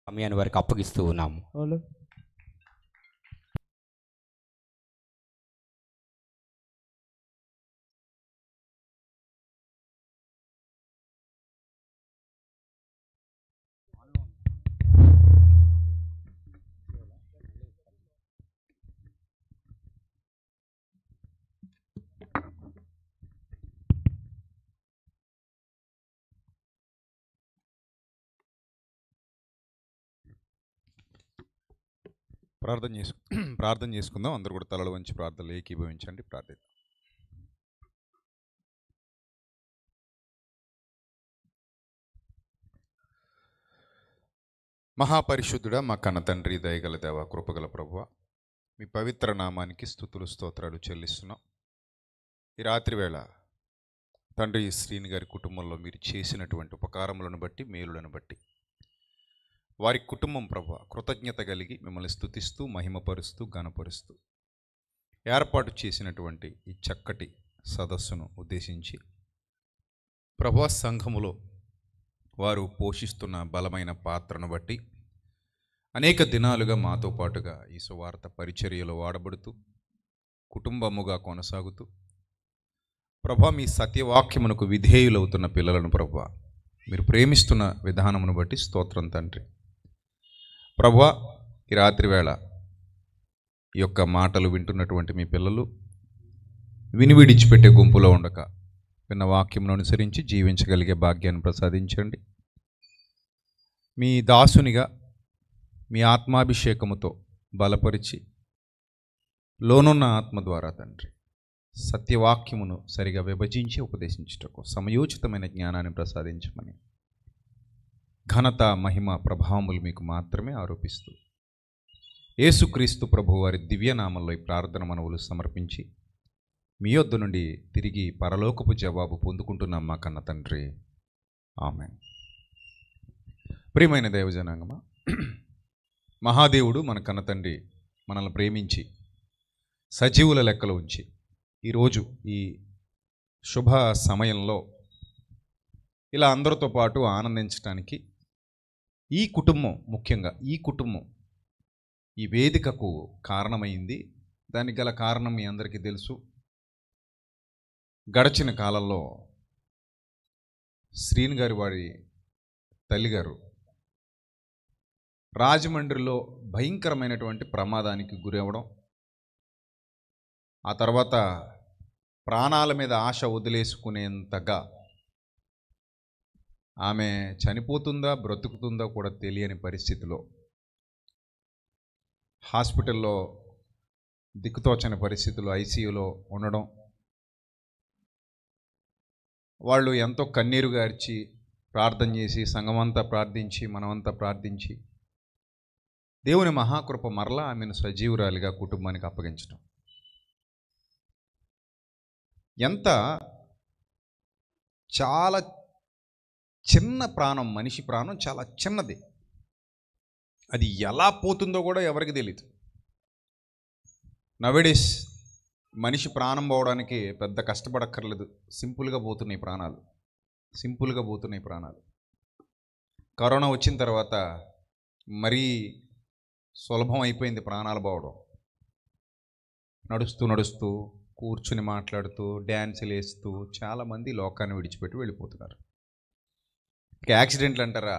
సమయాన్ని వారికి అప్పగిస్తూ ఉన్నాము. ప్రార్థన చేసుకుందాం. అందరూ కూడా తలలు వంచి ప్రార్థనలు ఏకీభవించండి. ప్రార్థిద్దాం. మహాపరిశుద్ధుడా, మా కన్న తండ్రి, దయగల దేవ, కృపగల ప్రభువ, మీ పవిత్ర నామానికి స్తుతులు స్తోత్రాలు చెల్లిస్తున్నాం. ఈ రాత్రి వేళ తండ్రి శ్రీని గారి కుటుంబంలో మీరు చేసినటువంటి ఉపకారములను బట్టి, మేలులను బట్టి వారి కుటుంబం ప్రభువ కృతజ్ఞత కలిగి మిమ్మల్ని స్తుతిస్తూ, మహిమపరుస్తూ, ఘనపరుస్తూ ఏర్పాటు చేసినటువంటి ఈ చక్కటి సదస్సును ఉద్దేశించి ప్రభువ సంఘములో వారు పోషిస్తున్న బలమైన పాత్రను బట్టి అనేక దినాలుగా మాతో పాటుగా ఈ సువార్త పరిచర్యలో వాడబడుతూ కుటుంబముగా కొనసాగుతూ ప్రభువా మీ సత్యవాక్యమునకు విధేయులవుతున్న పిల్లలను ప్రభువా మీరు ప్రేమిస్తున్న విధానమును బట్టి స్తోత్రం తండ్రి. ప్రభువా ఈ రాత్రి వేళ ఈ యొక్క మాటలు వింటున్నటువంటి మీ పిల్లలు విని విడిచిపెట్టే గుంపులో ఉండక విన్న వాక్యమును అనుసరించి జీవించగలిగే భాగ్యాన్ని ప్రసాదించండి. మీ దాసునిగా మీ ఆత్మాభిషేకముతో బలపరిచి లోనున్న ఆత్మ ద్వారా తండ్రి సత్యవాక్యమును సరిగా విభజించి ఉపదేశించుటకు సమయోచితమైన జ్ఞానాన్ని ప్రసాదించమని ఘనత, మహిమ, ప్రభావములు మీకు మాత్రమే ఆరోపిస్తూ యేసుక్రీస్తు ప్రభు వారి దివ్యనామంలో ఈ ప్రార్థన మనవులు సమర్పించి మీ యొద్ద నుండి తిరిగి పరలోకపు జవాబు పొందుకుంటున్నాం మా కన్న తండ్రి. ఆమేన్. ప్రియమైన దైవజనాంగమా, మహాదేవుడు మన కన్న తండ్రి మనల్ని ప్రేమించి సజీవుల లెక్కలో ఉంచి ఈరోజు ఈ శుభ సమయంలో ఇలా అందరితో పాటు ఆనందించడానికి ఈ కుటుంబం, ముఖ్యంగా ఈ కుటుంబం ఈ వేదికకు కారణమైంది. దానికి గల కారణం మీ అందరికీ తెలుసు. గడిచిన కాలంలో శ్రీని గారి వారి తల్లిగారు రాజమండ్రిలో భయంకరమైనటువంటి ప్రమాదానికి గురి అవ్వడం, ఆ తర్వాత ప్రాణాల మీద ఆశ వదిలేసుకునేంతగా ఆమె చనిపోతుందా బ్రతుకుతుందా కూడా తెలియని పరిస్థితిలో హాస్పిటల్లో దిక్కుతోచని పరిస్థితుల్లో ఐసీయూలో ఉండడం, వాళ్ళు ఎంతో కన్నీరు గార్చి ప్రార్థన చేసి సంఘమంతా ప్రార్థించి మనమంతా ప్రార్థించి దేవుని మహాకృప మరలా ఆమెను సజీవురాలిగా కుటుంబానికి అప్పగించడం. ఎంత చాలా చిన్న ప్రాణం, మనిషి ప్రాణం చాలా చిన్నది. అది ఎలా పోతుందో కూడా ఎవరికి తెలియదు. నవేడేస్ మనిషి ప్రాణం పోవడానికి పెద్ద కష్టపడక్కర్లేదు. సింపుల్గా పోతున్నాయి ప్రాణాలు, సింపుల్గా పోతున్నాయి ప్రాణాలు. కరోనా వచ్చిన తర్వాత మరీ సులభం అయిపోయింది ప్రాణాలు పోవడం. నడుస్తూ నడుస్తూ కూర్చుని మాట్లాడుతూ డ్యాన్సులు వేస్తూ చాలామంది లోకాన్ని విడిచిపెట్టి వెళ్ళిపోతున్నారు. యాక్సిడెంట్లు అంటారా,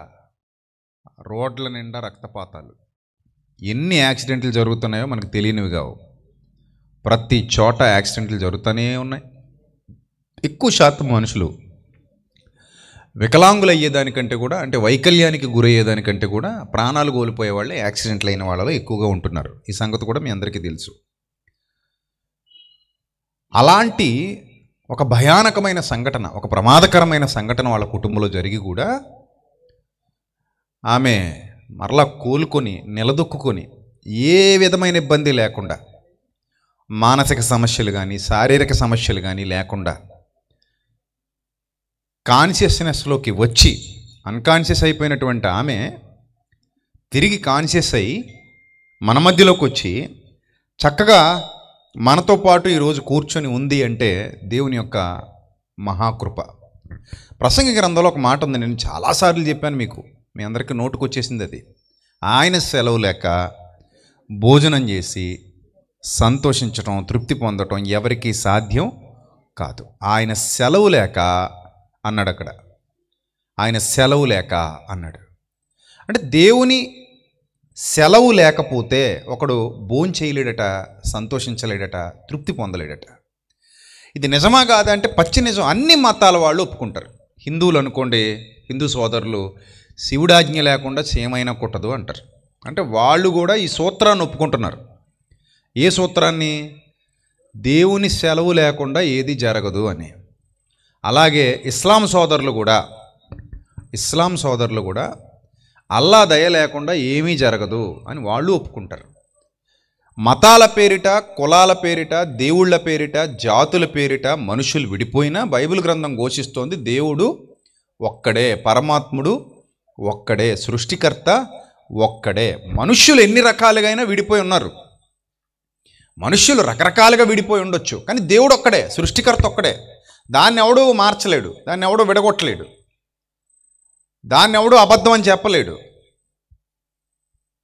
రోడ్ల నిండా రక్తపాతాలు. ఎన్ని యాక్సిడెంట్లు జరుగుతున్నాయో మనకు తెలియనివి కావు. ప్రతి చోట యాక్సిడెంట్లు జరుగుతూనే ఉన్నాయి. ఎక్కువ శాతం మనుషులు వికలాంగులు అయ్యేదానికంటే కూడా, అంటే వైకల్యానికి గురయ్యేదానికంటే కూడా ప్రాణాలు కోల్పోయే వాళ్ళే యాక్సిడెంట్లు అయిన వాళ్ళలో ఎక్కువగా ఉంటున్నారు. ఈ సంగతి కూడా మీ అందరికీ తెలుసు. అలాంటి ఒక భయానకమైన సంఘటన, ఒక ప్రమాదకరమైన సంఘటన వాళ్ళ కుటుంబంలో జరిగి కూడా ఆమె మరలా కోలుకొని నిలదొక్కుని ఏ విధమైన ఇబ్బంది లేకుండా, మానసిక సమస్యలు కానీ శారీరక సమస్యలు కానీ లేకుండా కాన్షియస్నెస్లోకి వచ్చి, అన్కాన్షియస్ అయిపోయినటువంటి ఆమె తిరిగి కాన్షియస్ అయ్యి మన మధ్యలోకి వచ్చి చక్కగా మనతో పాటు ఈరోజు కూర్చొని ఉంది అంటే దేవుని యొక్క మహాకృప. ప్రసంగి గ్రంథంలో ఒక మాట ఉంది, నేను చాలాసార్లు చెప్పాను మీకు, మీ అందరికీ నోటుకు వచ్చేసింది అది. ఆయన సెలవు లేక భోజనం చేసి సంతోషించటం, తృప్తి పొందటం ఎవరికీ సాధ్యం కాదు. ఆయన సెలవు లేక అన్నాడు అక్కడ. ఆయన సెలవు లేక అన్నాడు. అంటే దేవుని సెలవు లేకపోతే ఒకడు భోంచేయలేడట, సంతోషించలేడట, తృప్తి పొందలేడట. ఇది నిజమా కాదా అంటే పచ్చి నిజం. అన్ని మతాల వాళ్ళు ఒప్పుకుంటారు. హిందువులు అనుకోండి, హిందూ సోదరులు శివుడాజ్ఞ లేకుండా చేయమైనా కుట్టదు అంటారు. అంటే వాళ్ళు కూడా ఈ సూత్రాన్ని ఒప్పుకుంటున్నారు. ఏ సూత్రాన్ని? దేవుని సెలవు లేకుండా ఏది జరగదు అని. అలాగే ఇస్లాం సోదరులు కూడా అల్లా దయ లేకుండా ఏమీ జరగదు అని వాళ్ళు ఒప్పుకుంటారు. మతాల పేరిట, కులాల పేరిట, దేవుళ్ళ పేరిట, జాతుల పేరిట మనుషులు విడిపోయినా బైబిల్ గ్రంథం ఘోషిస్తోంది దేవుడు ఒక్కడే, పరమాత్ముడు ఒక్కడే, సృష్టికర్త ఒక్కడే. మనుష్యులు ఎన్ని రకాలుగా విడిపోయి ఉన్నారు, మనుష్యులు రకరకాలుగా విడిపోయి ఉండొచ్చు, కానీ దేవుడు ఒక్కడే, సృష్టికర్త ఒక్కడే. దాన్ని ఎవడూ మార్చలేడు, దాన్ని ఎవడూ విడగొట్టలేడు, దాన్ని ఎవడూ అబద్ధం అని చెప్పలేడు.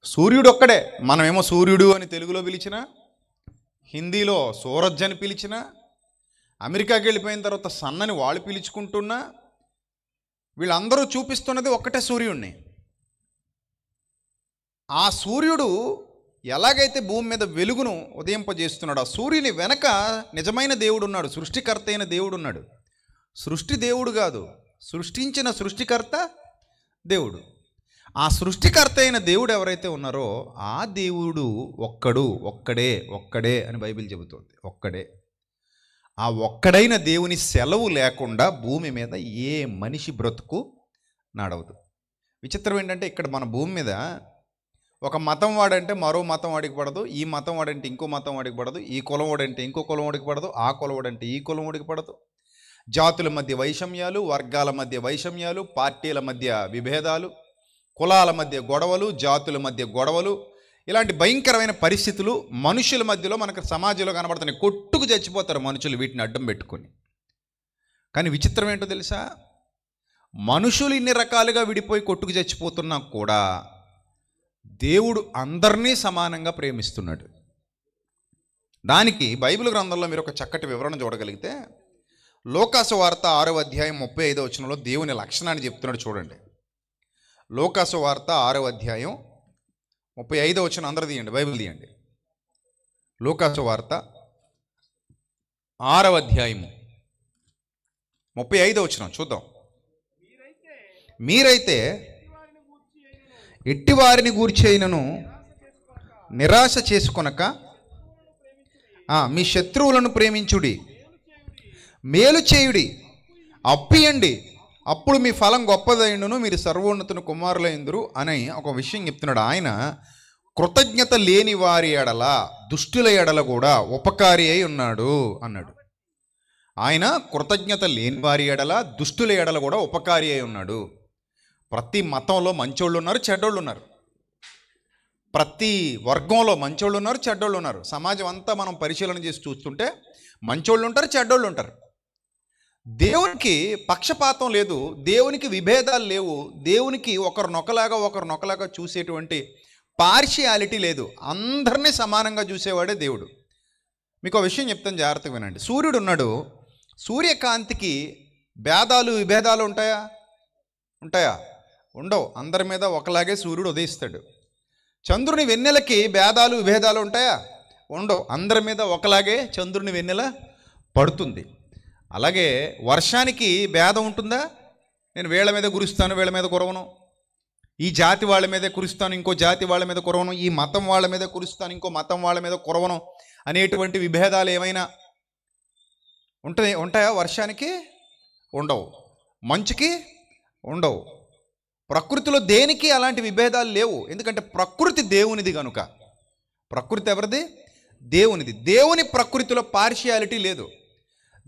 సూర్యుడు ఒక్కడే. మనమేమో సూర్యుడు అని తెలుగులో పిలిచినా, హిందీలో సూరజ్ అని పిలిచినా, అమెరికాకి వెళ్ళిపోయిన తర్వాత సన్నని వాళ్ళు పిలుచుకుంటున్నా, వీళ్ళందరూ చూపిస్తున్నది ఒక్కటే సూర్యుడిని. ఆ సూర్యుడు ఎలాగైతే భూమి మీద వెలుగును ఉదయింపజేస్తున్నాడు, ఆ సూర్యుని వెనక నిజమైన దేవుడు ఉన్నాడు, సృష్టికర్త అయిన దేవుడు ఉన్నాడు. సృష్టి దేవుడు కాదు, సృష్టించిన సృష్టికర్త దేవుడు. ఆ సృష్టికర్త అయిన దేవుడు ఎవరైతే ఉన్నారో ఆ దేవుడు ఒక్కడే అని బైబిల్ చెబుతోంది. ఒక్కడే. ఆ ఒక్కడైన దేవుని సెలవు లేకుండా భూమి మీద ఏ మనిషి బ్రతుకు నడవదు. విచిత్రం ఏంటంటే ఇక్కడ మన భూమి మీద ఒక మతం వాడంటే మరో మతం వాడికి పడదు, ఈ మతం వాడంటే ఇంకో మతం వాడికి పడదు, ఈ కులం వాడంటే ఇంకో కులం వాడికి పడదు, ఆ కులం వాడంటే ఈ కులం వాడికి పడదు. జాతుల మధ్య వైషమ్యాలు, వర్గాల మధ్య వైషమ్యాలు, పార్టీల మధ్య విభేదాలు, కులాల మధ్య గొడవలు, జాతుల మధ్య గొడవలు, ఇలాంటి భయంకరమైన పరిస్థితులు మనుషుల మధ్యలో మనకు సమాజంలో కనబడుతున్నాయి. కొట్టుకు చచ్చిపోతారు మనుషులు వీటిని అడ్డం పెట్టుకొని. కానీ విచిత్రం ఏంటో తెలుసా? మనుషులు ఇన్ని రకాలుగా విడిపోయి కొట్టుకు చచ్చిపోతున్నా కూడా దేవుడు అందరినీ సమానంగా ప్రేమిస్తున్నాడు. దానికి బైబిల్ గ్రంథంలో మీరు ఒక చక్కటి వివరణ చూడగలిగితే, లోకాసు వార్త 6వ అధ్యాయం 35వ వచనంలో దేవుని లక్షణాన్ని చెప్తున్నాడు. చూడండి, లోకాసు వార్త 6వ అధ్యాయం 35వ వచనం. అందరూ తీయండి, బైబిల్ తీయండి. లోకాసు వార్త 6వ అధ్యాయము 35వ వచనం చూద్దాం. మీరైతే ఎట్టివారిని గూర్చైనను నిరాశ చేసుకొనక మీ శత్రువులను ప్రేమించుడి, మేలు చేయుడి, అప్పియండి, అప్పుడు మీ ఫలం గొప్పదైనను, మీరు సర్వోన్నతుని కుమారులైందురు అని ఒక విషయం చెప్తున్నాడు. ఆయన కృతజ్ఞత లేని వారి ఎడల, దుష్టుల ఎడల కూడా ఉపకారి అయి ఉన్నాడు అన్నాడు. ఆయన కృతజ్ఞత లేని వారి ఎడల, దుష్టుల ఎడల కూడా ఉపకారి అయి ఉన్నాడు. ప్రతి మతంలో మంచోళ్ళు ఉన్నారు, చెడ్డోళ్ళు ఉన్నారు. ప్రతి వర్గంలో మంచోళ్ళు ఉన్నారు, చెడ్డోళ్ళు ఉన్నారు. సమాజం అంతా మనం పరిశీలన చేసి చూస్తుంటే మంచోళ్ళు ఉంటారు, చెడ్డోళ్ళు ఉంటారు. దేవునికి పక్షపాతం లేదు, దేవునికి విభేదాలు లేవు, దేవునికి ఒకరినొకలాగా చూసేటువంటి పార్షియాలిటీ లేదు. అందరినీ సమానంగా చూసేవాడే దేవుడు. మీకు ఒక విషయం చెప్తాను, జాగ్రత్తగా వినండి. సూర్యుడు ఉన్నాడు, సూర్యకాంతికి భేదాలు విభేదాలు ఉంటాయా? ఉండవు. అందరి మీద ఒకలాగే సూర్యుడు ఉదయిస్తాడు. చంద్రుని వెన్నెలకి భేదాలు విభేదాలు ఉంటాయా? ఉండవు. అందరి మీద ఒకలాగే చంద్రుని వెన్నెల పడుతుంది. అలాగే వర్షానికి భేదం ఉంటుందా? నేను వీళ్ళ మీద కురుస్తాను, వీళ్ళ మీద కురవను, ఈ జాతి వాళ్ళ మీద కురుస్తాను, ఇంకో జాతి వాళ్ళ మీద కురవను, ఈ మతం వాళ్ళ మీద కురుస్తాను, ఇంకో మతం వాళ్ళ మీద కురవను అనేటువంటి విభేదాలు ఏమైనా ఉంటాయా? వర్షానికి ఉండవు, మంచుకి ఉండవు. ప్రకృతిలో దేనికి అలాంటి విభేదాలు లేవు. ఎందుకంటే ప్రకృతి దేవునిది కనుక. ప్రకృతి ఎవరిది? దేవునిది. దేవుని ప్రకృతిలో పార్షియాలిటీ లేదు,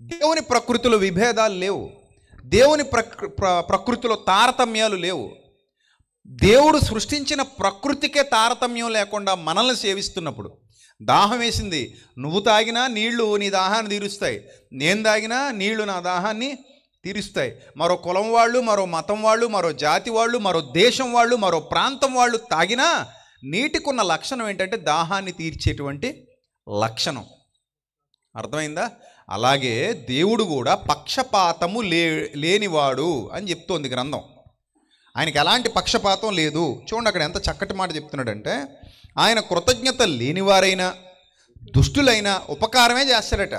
దేవుని ప్రకృతిలో విభేదాలు లేవు, దేవుని ప్రకృతిలో తారతమ్యాలు లేవు. దేవుడు సృష్టించిన ప్రకృతికే తారతమ్యం లేకుండా మనల్ని సేవిస్తున్నప్పుడు, దాహం వేసింది, నువ్వు తాగినా నీళ్లు నీ దాహాన్ని తీరుస్తాయి, నేను తాగినా నీళ్లు నా దాహాన్ని తీరుస్తాయి. మరో కులం వాళ్ళు, మరో మతం వాళ్ళు, మరో జాతి వాళ్ళు, మరో దేశం వాళ్ళు, మరో ప్రాంతం వాళ్ళు తాగినా నీటికున్న లక్షణం ఏంటంటే దాహాన్ని తీర్చేటువంటి లక్షణం. అర్థమైందా? అలాగే దేవుడు కూడా పక్షపాతము లేనివాడు అని చెప్తోంది గ్రంథం. ఆయనకి ఎలాంటి పక్షపాతం లేదు. చూడండి అక్కడ ఎంత చక్కటి మాట చెప్తున్నాడంటే, ఆయన కృతజ్ఞత లేనివారైనా దుష్టులైనా ఉపకారమే చేస్తాడట,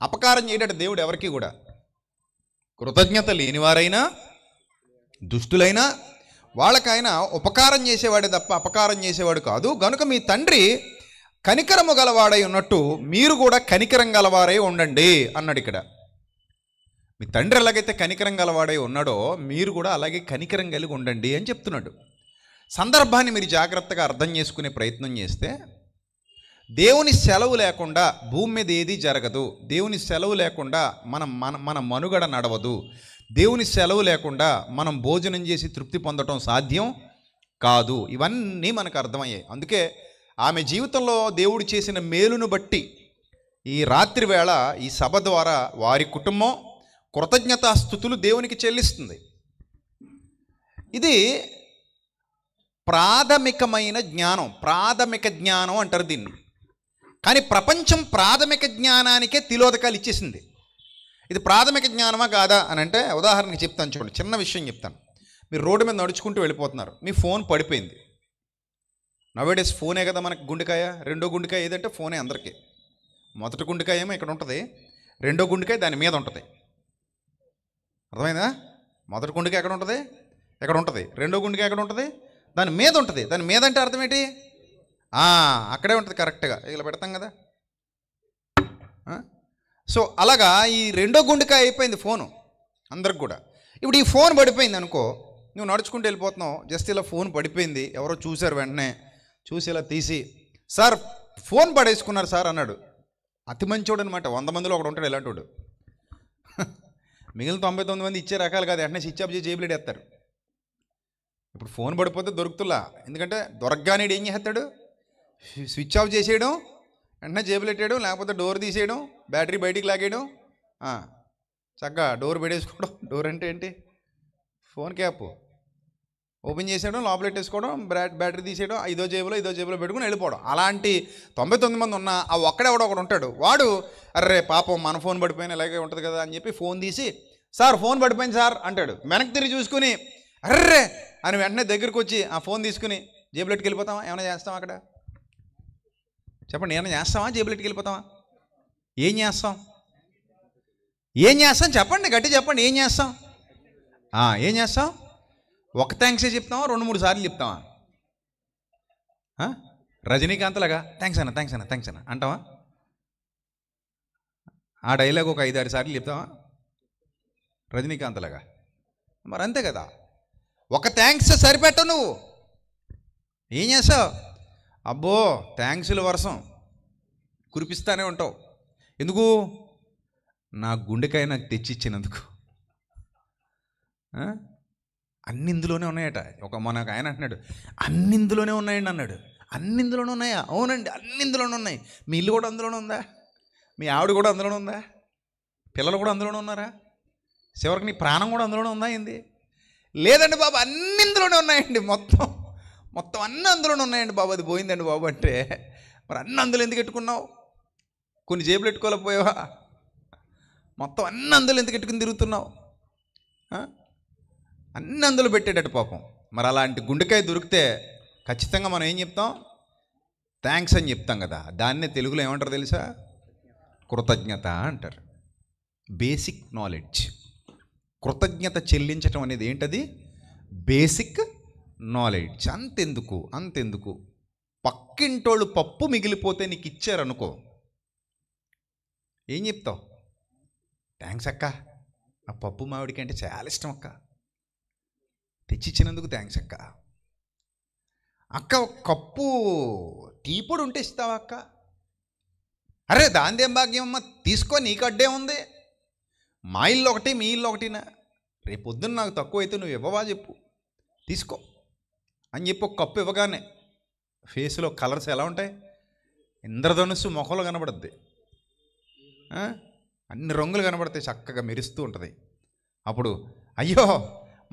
అపకారం చేయడట దేవుడు ఎవరికి కూడా. కృతజ్ఞత లేనివారైనా దుష్టులైనా వాళ్ళకైనా ఉపకారం చేసేవాడే తప్ప అపకారం చేసేవాడు కాదు. గనుక మీ తండ్రి కనికరము గలవాడై ఉన్నట్టు మీరు కూడా కనికరం గలవారై ఉండండి అన్నాడు ఇక్కడ. మీ తండ్రి ఎలాగైతే కనికరం గలవాడై ఉన్నాడో మీరు కూడా అలాగే కనికరం కలిగి ఉండండి అని చెప్తున్నాడు. సందర్భాన్ని మీరు జాగ్రత్తగా అర్థం చేసుకునే ప్రయత్నం చేస్తే, దేవుని సెలవు లేకుండా భూమి మీద ఏది జరగదు. దేవుని సెలవు లేకుండా మన మనుగడ నడవదు. దేవుని సెలవు లేకుండా మనం భోజనం చేసి తృప్తి పొందటం సాధ్యం కాదు. ఇవన్నీ మనకు అర్థమయ్యాయి. అందుకే ఆమె జీవితంలో దేవుడు చేసిన మేలును బట్టి ఈ రాత్రి వేళ ఈ సభ ద్వారా వారి కుటుంబం కృతజ్ఞతాస్తుతులు దేవునికి చెల్లిస్తుంది. ఇది ప్రాథమికమైన జ్ఞానం, ప్రాథమిక జ్ఞానం అంటారు దీన్ని. కానీ ప్రపంచం ప్రాథమిక జ్ఞానానికే తిలోదకాలు ఇచ్చేసింది. ఇది ప్రాథమిక జ్ఞానమా కాదా అని అంటే ఉదాహరణకి చెప్తాను. చూడండి, చిన్న విషయం చెప్తాను. మీరు రోడ్డు మీద నడుచుకుంటూ వెళ్ళిపోతున్నారు, మీ ఫోన్ పడిపోయింది. నవేడేస్ ఫోనే కదా మనకు గుండెకాయ. రెండో గుండెకాయ ఏదంటే ఫోనే అందరికీ. మొదటి గుండెకాయ ఏమో ఇక్కడ ఉంటుంది, రెండో గుండెకాయ దాని మీద ఉంటుంది. అర్థమైందా? మొదటి గుండెకాయ ఎక్కడ ఉంటుంది? ఎక్కడ ఉంటుంది. రెండో గుండెకాయ ఎక్కడ ఉంటుంది? దాని మీద ఉంటుంది. దాని మీద అంటే అర్థం ఏంటి? అక్కడే ఉంటుంది కరెక్ట్గా. ఇలా పెడతాం కదా. సో అలాగా ఈ రెండో గుండెకాయ అయిపోయింది ఫోను అందరికి కూడా. ఇప్పుడు ఈ ఫోన్ పడిపోయింది అనుకో, నువ్వు నడుచుకుంటూ వెళ్ళిపోతున్నావు, జస్ట్ ఇలా ఫోన్ పడిపోయింది, ఎవరో చూశారు, వెంటనే చూసి ఇలా తీసి, సార్ ఫోన్ పడేసుకున్నారు సార్ అన్నాడు. అతి మంచోడు అనమాట. 100 మందిలో ఒకడు ఉంటాడు ఇలాంటి వాడు. మిగిలిన 99 మంది ఇచ్చే రకాలు కాదు, వెంటనే స్విచ్ ఆఫ్ చేసి జేబులు ఎడేస్తారు. ఇప్పుడు ఫోన్ పడిపోతే దొరుకుతులా, ఎందుకంటే దొరకగానే ఏం చేస్తాడు? స్విచ్ ఆఫ్ చేసేయడం, వెంటనే జేబులు పెట్టేయడం, లేకపోతే డోర్ తీసేయడం, బ్యాటరీ బయటికి లాగేయడం, చక్కగా డోర్ పెట్టేసుకోవడం. డోర్ అంటే ఏంటి? ఫోన్ క్యాప్ ఓపెన్ చేసేయడం, లోపల పెట్టేసుకోవడం, బ్యాటరీ తీసేయడం, ఇదో జేబులో పెట్టుకుని వెళ్ళిపోవడం. అలాంటి 99 మంది ఉన్నా ఆ ఒక్కడెవడో ఒకడు ఉంటాడు, వాడు అర్రే పాపం మన ఫోన్ పడిపోయినా ఇలాగే ఉంటుంది కదా అని చెప్పి ఫోన్ తీసి, సార్ ఫోన్ పడిపోయింది సార్ అంటాడు. వెనక్కి తిరిగి చూసుకుని అర్రే అని వెంటనే దగ్గరికి వచ్చి ఆ ఫోన్ తీసుకుని జేబులెట్కి వెళ్ళిపోతామా? ఏమైనా చేస్తామా? అక్కడ చెప్పండి, ఏమైనా చేస్తామా? జేబులెట్కి వెళ్ళిపోతామా? ఏం చేస్తాం? చెప్పండి, గట్టి చెప్పండి. ఏం చేస్తాం? ఒక థ్యాంక్సే చెప్తామా? 2-3 సార్లు చెప్తామా? రజనీకాంత్ లాగా థ్యాంక్స్ అన్న అంటావా? ఆ డైలాగ్ ఒక 5-6 సార్లు చెప్తావా? రజనీకాంత్ లాగా. మరి అంతే కదా. ఒక థ్యాంక్స్ సరిపెట్టవు నువ్వు. ఏం చేస్తావు? అబ్బో థ్యాంక్స్ల వర్షం కురిపిస్తానే ఉంటావు. ఎందుకు? నా గుండెకాయ నాకు తెచ్చిచ్చినందుకు. అన్ని ఇందులోనే ఉన్నాయట. మనకు ఆయన అంటున్నాడు అన్ని ఇందులోనే ఉన్నాయండి అన్నాడు. అన్ని ఇందులోనే ఉన్నాయా? అవునండి, అన్ని ఇందులోనే ఉన్నాయి. మీ ఇల్లు కూడా అందులోనే ఉందా? మీ ఆవిడ కూడా అందులోనే ఉందా? పిల్లలు కూడా అందులోనే ఉన్నారా? చివరికి నీ ప్రాణం కూడా అందులోనే ఉందా? ఏంది? లేదండి బాబు, అన్ని ఇందులోనే ఉన్నాయండి. మొత్తం అన్నీ అందులోనే ఉన్నాయండి బాబు. అది పోయిందండి బాబు అంటే, మరి అన్నీ అందులో ఎందుకు పెట్టుకున్నావు? కొన్ని జేబులు పెట్టుకోలేకపోయావా? మొత్తం అన్నీ అందులో ఎందుకు పెట్టుకుని తిరుగుతున్నావు? అన్నీ అందులో పెట్టేటట్టు పాపం. మరి అలాంటి గుండెకాయ దొరికితే ఖచ్చితంగా మనం ఏం చెప్తాం? థ్యాంక్స్ అని చెప్తాం కదా. దాన్నే తెలుగులో ఏమంటారు తెలుసా? కృతజ్ఞత అంటారు. Basic knowledge. కృతజ్ఞత చెల్లించటం అనేది ఏంటది? Basic knowledge. అంతెందుకు పక్కింటోళ్ళు పప్పు మిగిలిపోతే నీకు ఇచ్చారనుకో, ఏం చెప్తావు? థ్యాంక్స్ అక్క, ఆ పప్పు మామిడికి అంటే చాలా ఇష్టం అక్క, తెచ్చిచ్చినందుకు థ్యాంక్స్ అక్క. అక్క ఒక కప్పు టీ పొడి ఉంటే ఇస్తావా అక్క? అరే దాందేం భాగ్యం అమ్మ, తీసుకో, నీకు అడ్డే ఉంది. మా ఇల్లు ఒకటి, మీ ఇల్లు ఒకటినా? రేపొద్దున నాకు తక్కువ అయితే నువ్వు ఇవ్వవా చెప్పు, తీసుకో అని చెప్పి ఒక కప్పు ఇవ్వగానే ఫేస్లో కలర్స్ ఎలా ఉంటాయి? ఇంద్రధనుస్సు మొఖంలో కనబడుద్ది. అన్ని రంగులు కనబడతాయి, చక్కగా మెరుస్తూ ఉంటుంది. అప్పుడు అయ్యో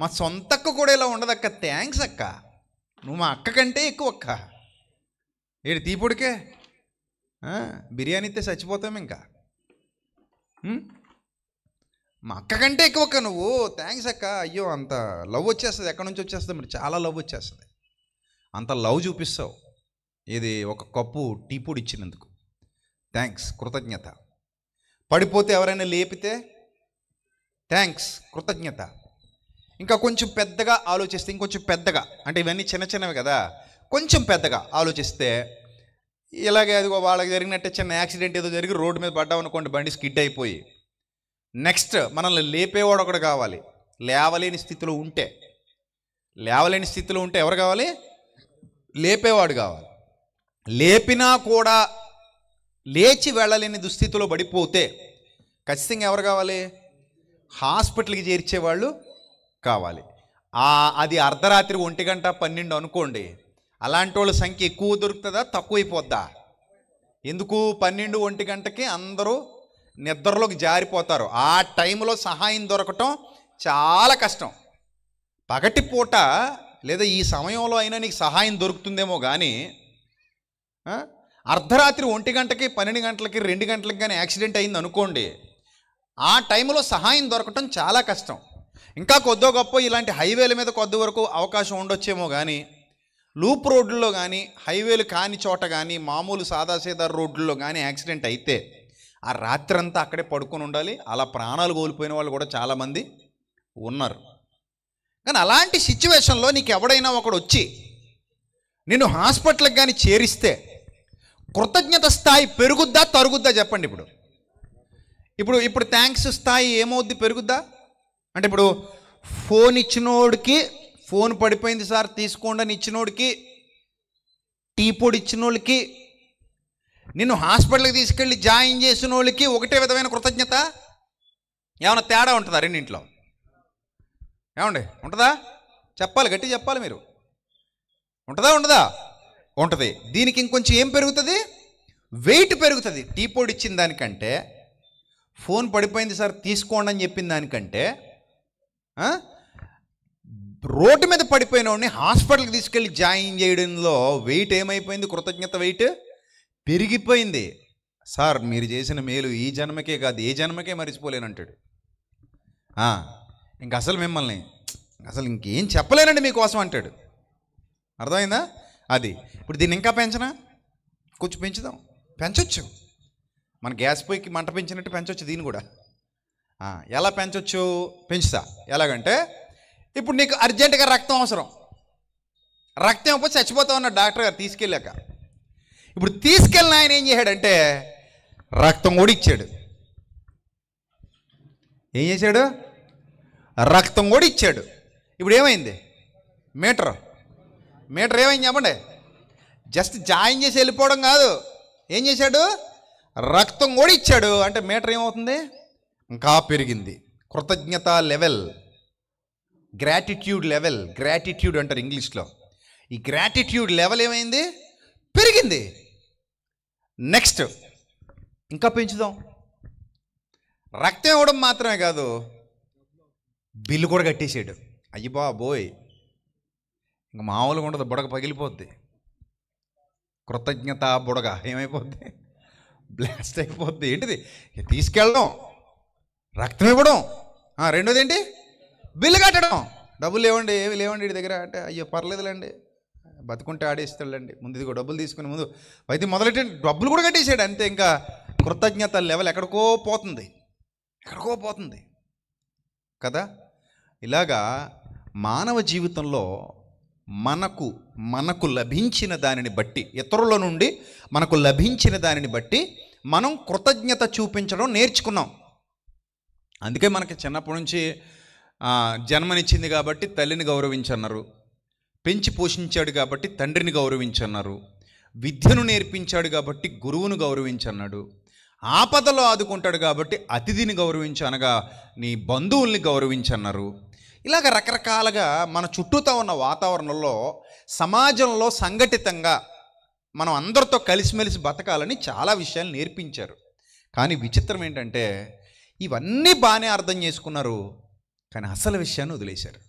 మా సొంత అక్క కూడా ఇలా ఉండదక్క, థ్యాంక్స్ అక్క, నువ్వు మా అక్క కంటే ఎక్కువ అక్క. ఏడు తీపుడికే బిర్యానీ ఇస్తే చచ్చిపోతాం ఇంకా. మా అక్క కంటే ఎక్కువ అక్క నువ్వు, థ్యాంక్స్ అక్క. అయ్యో అంత లవ్ వచ్చేస్తుంది, ఎక్కడి నుంచి వచ్చేస్తుంది మరి, చాలా లవ్ వచ్చేస్తుంది, అంత లవ్ చూపిస్తావు. ఇది ఒక కప్పు టీ పొడి ఇచ్చినందుకు థ్యాంక్స్, కృతజ్ఞత. పడిపోతే ఎవరైనా లేపితే థ్యాంక్స్, కృతజ్ఞత. ఇంకా కొంచెం పెద్దగా ఆలోచిస్తే, ఇంకొంచెం పెద్దగా, అంటే ఇవన్నీ చిన్న చిన్నవి కదా, కొంచెం పెద్దగా ఆలోచిస్తే ఇలాగే అదిగో వాళ్ళకి జరిగినట్టే చిన్న యాక్సిడెంట్ ఏదో జరిగి రోడ్డు మీద పడ్డామనుకోండి, బండి స్కిడ్ అయిపోయి, నెక్స్ట్ మనల్ని లేపేవాడు ఒకడు కావాలి. లేవలేని స్థితిలో ఉంటే ఎవరు కావాలి? లేపేవాడు కావాలి. లేపినా కూడా లేచి వెళ్ళలేని దుస్థితిలో పడిపోతే ఖచ్చితంగా ఎవరు కావాలి? హాస్పిటల్కి చేర్చేవాళ్ళు కావాలి. అది అర్ధరాత్రి 1 గంట 12 అనుకోండి, అలాంటి వాళ్ళ సంఖ్య ఎక్కువ దొరుకుతుందా తక్కువైపోద్దా? ఎందుకు? 12 1 గంటకి అందరూ నిద్రలోకి జారిపోతారు. ఆ టైంలో సహాయం దొరకటం చాలా కష్టం. పగటిపూట లేదా ఈ సమయంలో అయినా నీకు సహాయం దొరుకుతుందేమో కానీ అర్ధరాత్రి 1 గంటకి 12 గంటలకి 2 గంటలకి కానీ యాక్సిడెంట్ అయింది అనుకోండి, ఆ టైంలో సహాయం దొరకటం చాలా కష్టం. ఇంకా కొద్దో గొప్ప ఇలాంటి హైవేల మీద కొద్ది వరకు అవకాశం ఉండొచ్చేమో కానీ, లూప్ రోడ్లలో కానీ, హైవేలు కాని చోట కానీ, మామూలు సాదాసీదా రోడ్లలో కానీ యాక్సిడెంట్ అయితే ఆ రాత్రంతా అక్కడే పడుకొని ఉండాలి. అలా ప్రాణాలు కోల్పోయిన వాళ్ళు కూడా చాలామంది ఉన్నారు. కానీ అలాంటి సిచ్యువేషన్లో నీకు ఎవడైనా ఒకడు వచ్చి నిన్ను హాస్పిటల్కి కానీ చేరిస్తే కృతజ్ఞత స్థాయి పెరుగుద్దా తరుగుద్దా చెప్పండి? ఇప్పుడు థ్యాంక్స్ స్థాయి ఏమవుద్ది? పెరుగుద్దా? అంటే ఇప్పుడు ఫోన్ ఇచ్చినోడికి, ఫోన్ పడిపోయింది సార్ తీసుకోండి అని ఇచ్చినోడికి, టీ పొడి ఇచ్చినోళ్ళకి, నిన్ను హాస్పిటల్కి తీసుకెళ్ళి జాయిన్ చేసిన వాళ్ళకి ఒకటే విధమైన కృతజ్ఞత? ఏమైనా తేడా ఉంటుందా రెండింట్లో? ఏమండి ఉంటుందా? చెప్పాలి, గట్టి చెప్పాలి మీరు. ఉంటుందా ఉండదా? ఉంటుంది. దీనికి ఇంకొంచెం ఏం పెరుగుతుంది? వెయిట్ పెరుగుతుంది. టీ పొడి ఇచ్చిన దానికంటే, ఫోన్ పడిపోయింది సార్ తీసుకోండి అని చెప్పిన దానికంటే, రోడ్డు మీద పడిపోయిన వాడిని హాస్పిటల్కి తీసుకెళ్ళి జాయిన్ చేయడంలో వెయిట్ ఏమైపోయింది? కృతజ్ఞత వెయిట్ పెరిగిపోయింది. సార్ మీరు చేసిన మేలు ఈ జన్మకే కాదు ఏ జన్మకే మర్చిపోలేనంటాడు. ఇంక అసలు మిమ్మల్ని అసలు ఇంకేం చెప్పలేనండి మీకోసం అంటాడు. అర్థమైందా? అది. ఇప్పుడు దీన్ని ఇంకా పెంచనా? కొంచెం పెంచుదాం. పెంచొచ్చు, మన గ్యాస్ పొయ్యికి మంట పెంచినట్టు పెంచవచ్చు దీన్ని కూడా. ఎలా పెంచవచ్చు? పెంచుతా. ఎలాగంటే ఇప్పుడు నీకు అర్జెంటుగా రక్తం అవసరం, రక్తం ఇవ్వకపోతే చచ్చిపోతావు అన్నాడు డాక్టర్ గారు తీసుకెళ్ళాక. ఇప్పుడు తీసుకెళ్ళిన ఆయన ఏం చేశాడంటే రక్తం కూడా ఇచ్చాడు. ఏం చేశాడు? రక్తం కూడా ఇచ్చాడు. ఇప్పుడు ఏమైంది? మీటర్ ఏమైంది చెప్పండి? జస్ట్ జాయిన్ చేసి వెళ్ళిపోవడం కాదు, ఏం చేశాడు? రక్తం కూడా ఇచ్చాడు. అంటే మీటర్ ఏమవుతుంది? ఇంకా పెరిగింది. కృతజ్ఞత లెవెల్, గ్రాటిట్యూడ్ లెవెల్, గ్రాటిట్యూడ్ అంటారు ఇంగ్లీష్లో. ఈ గ్రాటిట్యూడ్ లెవెల్ ఏమైంది? పెరిగింది. నెక్స్ట్ ఇంకా పెంచుదాం. రక్తం ఇవ్వడం మాత్రమే కాదు, బిల్లు కూడా కట్టేసాడు. అయ్యి బాబోయ్, ఇంకా మామూలుగా ఉండదు, బుడగ పగిలిపోద్ది. కృతజ్ఞత బుడగ ఏమైపోద్ది? బ్లాస్ట్ అయిపోద్ది. ఏంటిది? తీసుకెళ్ళడం, రక్తం ఇవ్వడం, రెండోది ఏంటి? బిల్లు కట్టడం. డబ్బులు లేవండి, ఏమి లేవండి వీడి దగ్గర అంటే, అయ్యో పర్లేదులేండి బతుకుంటే ఆడేస్తాడండి, ముందు ఇదిగో డబ్బులు తీసుకుని ముందు అయితే మొదలెట్టి డబ్బులు కూడా కట్టేసాడు. అంతే. ఇంకా కృతజ్ఞత లెవెల్ ఎక్కడికో పోతుంది కదా. ఇలాగా మానవ జీవితంలో మనకు లభించిన దానిని బట్టి, ఇతరుల నుండి మనకు లభించిన దానిని బట్టి మనం కృతజ్ఞత చూపించడం నేర్చుకున్నాం. అందుకే మనకి చిన్నప్పటి నుంచి జన్మనిచ్చింది కాబట్టి తల్లిని గౌరవించన్నారు, పెంచి పోషించాడు కాబట్టి తండ్రిని గౌరవించన్నారు, విద్యను నేర్పించాడు కాబట్టి గురువును గౌరవించన్నాడు, ఆపదలో ఆదుకుంటాడు కాబట్టి అతిథిని గౌరవించు అనగా నీ బంధువుల్ని గౌరవించన్నారు. ఇలాగ రకరకాలుగా మన చుట్టూతో ఉన్న వాతావరణంలో, సమాజంలో సంఘటితంగా మనం అందరితో కలిసిమెలిసి బతకాలని చాలా విషయాలు నేర్పించారు. కానీ విచిత్రం ఏంటంటే ఇవన్నీ బాగానే అర్థం చేసుకున్నారు, కానీ అసలు విషయాన్ని వదిలేశారు.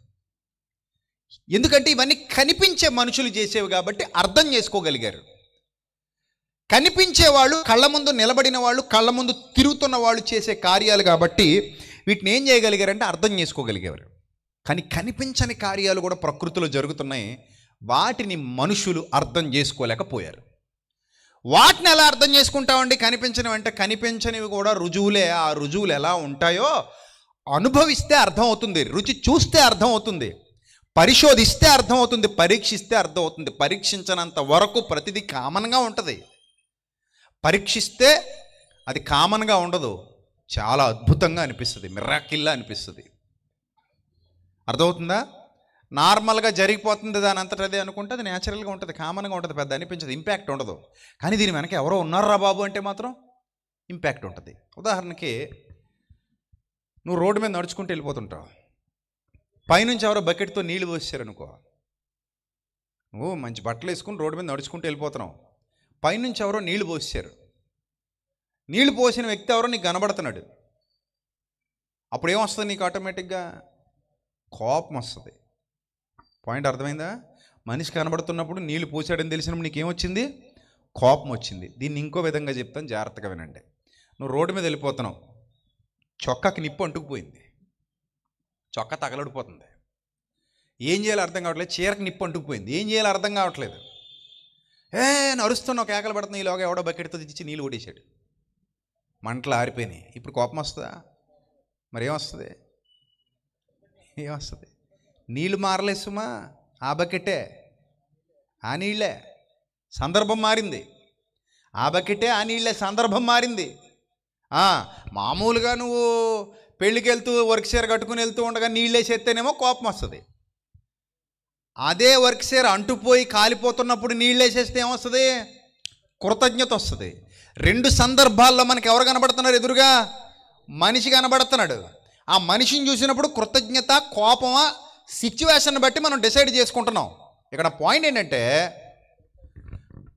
ఎందుకంటే ఇవన్నీ కనిపించే మనుషులు చేసేవి కాబట్టి అర్థం చేసుకోగలిగారు. కనిపించేవాళ్ళు, కళ్ళ ముందు నిలబడిన వాళ్ళు, కళ్ళ ముందు తిరుగుతున్న వాళ్ళు చేసే కార్యాలు కాబట్టి వీటిని ఏం చేయగలిగారంటే అర్థం చేసుకోగలిగేవారు. కానీ కనిపించని కార్యాలు కూడా ప్రకృతిలో జరుగుతున్నాయి, వాటిని మనుషులు అర్థం చేసుకోలేకపోయారు. వాటిని ఎలా అర్థం చేసుకుంటామండి? కనిపించనివి అంటే కనిపించనివి కూడా రుజువులే. ఆ రుజువులు ఎలా ఉంటాయో అనుభవిస్తే అర్థమవుతుంది, రుచి చూస్తే అర్థమవుతుంది, పరిశోధిస్తే అర్థమవుతుంది, పరీక్షిస్తే అర్థమవుతుంది. పరీక్షించనంత వరకు ప్రతిదీ కామన్గా ఉంటుంది. పరీక్షిస్తే అది కామన్గా ఉండదు, చాలా అద్భుతంగా అనిపిస్తుంది, మిరాకిల్లా అనిపిస్తుంది. అర్థమవుతుందా? నార్మల్గా జరిగిపోతుంది దాని అంతటా అదే అనుకుంటే అది న్యాచురల్గా ఉంటుంది, కామన్గా ఉంటుంది, పెద్ద అనిపించదు, ఇంపాక్ట్ ఉండదు. కానీ దీని వెనక ఎవరో ఉన్నారా బాబు అంటే మాత్రం ఇంపాక్ట్ ఉంటుంది. ఉదాహరణకి నువ్వు రోడ్డు మీద నడుచుకుంటూ వెళ్ళిపోతుంటావు, పైనుంచి ఎవరో బకెట్తో నీళ్లు పోసారనుకో, నువ్వు మంచి బట్టలు వేసుకుని రోడ్డు మీద నడుచుకుంటూ వెళ్ళిపోతున్నావు, పైనుంచి ఎవరో నీళ్లు పోసారు. నీళ్లు పోసిన వ్యక్తి ఎవరో నీకు కనబడుతున్నాడు. అప్పుడు ఏమొస్తుంది నీకు? ఆటోమేటిక్గా కోపం వస్తుంది. పాయింట్ అర్థమైందా? మనిషి కనబడుతున్నప్పుడు నీళ్లు పోసాడని తెలిసినప్పుడు నీకేమొచ్చింది? కోపం వచ్చింది. దీన్ని ఇంకో విధంగా చెప్తాను, జాగ్రత్తగా వినండి. నువ్వు రోడ్డు మీద వెళ్ళిపోతున్నావు, చొక్కాకి నిప్పు అంటుకుపోయింది, చొక్కా తగలడిపోతుంది, ఏం చేయాలో అర్థం కావట్లేదు. చీరకు నిప్పు అంటుకుపోయింది, ఏం చేయాలో అర్థం కావట్లేదు. నడుస్తున్నావు, కేకలు పడుతుంది, ఈలోగా ఎవడో బకెట్తో తెచ్చి నీళ్ళు కొట్టేశాడు, మంటలు ఆరిపోయినాయి. ఇప్పుడు కోపం వస్తుందా? మరి ఏమొస్తుంది? ఏమొస్తుంది? నీళ్ళు మారలేసుమా, ఆ బకెట్టే, ఆ నీళ్ళే, సందర్భం మారింది. ఆ బకెట్టే, ఆ నీళ్ళే, సందర్భం మారింది. మామూలుగా నువ్వు పెళ్ళికి వెళ్తూ వర్క్ షేర్ కట్టుకుని వెళ్తూ ఉండగా నీళ్ళేసేస్తేనేమో కోపం వస్తుంది. అదే వర్క్ షేర్ అంటుపోయి కాలిపోతున్నప్పుడు నీళ్ళేసేస్తే ఏమొస్తుంది? కృతజ్ఞత వస్తుంది. రెండు సందర్భాల్లో మనకి ఎవరు కనబడుతున్నారు? ఎదురుగా మనిషి కనబడుతున్నాడు. ఆ మనిషిని చూసినప్పుడు కృతజ్ఞత, కోపమా, సిచ్యువేషన్ బట్టి మనం డిసైడ్ చేసుకుంటున్నాం. ఇక్కడ పాయింట్ ఏంటంటే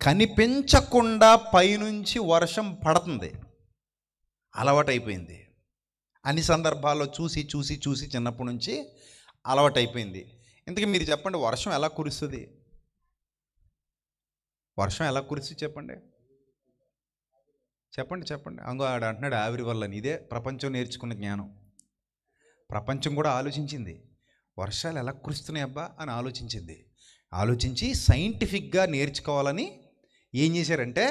కనిపించకుండా పైనుంచి వర్షం పడుతుంది, అలవాటైపోయింది. అన్ని సందర్భాల్లో చూసి చూసి చూసి చిన్నప్పటి నుంచి అలవాటైపోయింది. ఇంతకీ మీరు చెప్పండి, వర్షం ఎలా కురుస్తుంది? వర్షం ఎలా కురుస్తుంది చెప్పండి, చెప్పండి చెప్పండి. అంగో ఆడ అంటున్నాడు ఆవిరి వల్ల. ఇదే ప్రపంచం నేర్చుకున్న జ్ఞానం. ప్రపంచం కూడా ఆలోచించింది, వర్షాలు ఎలా కురుస్తున్నాయి అబ్బా అని ఆలోచించింది. ఆలోచించి సైంటిఫిక్గా నేర్చుకోవాలని ఏం చేశారంటే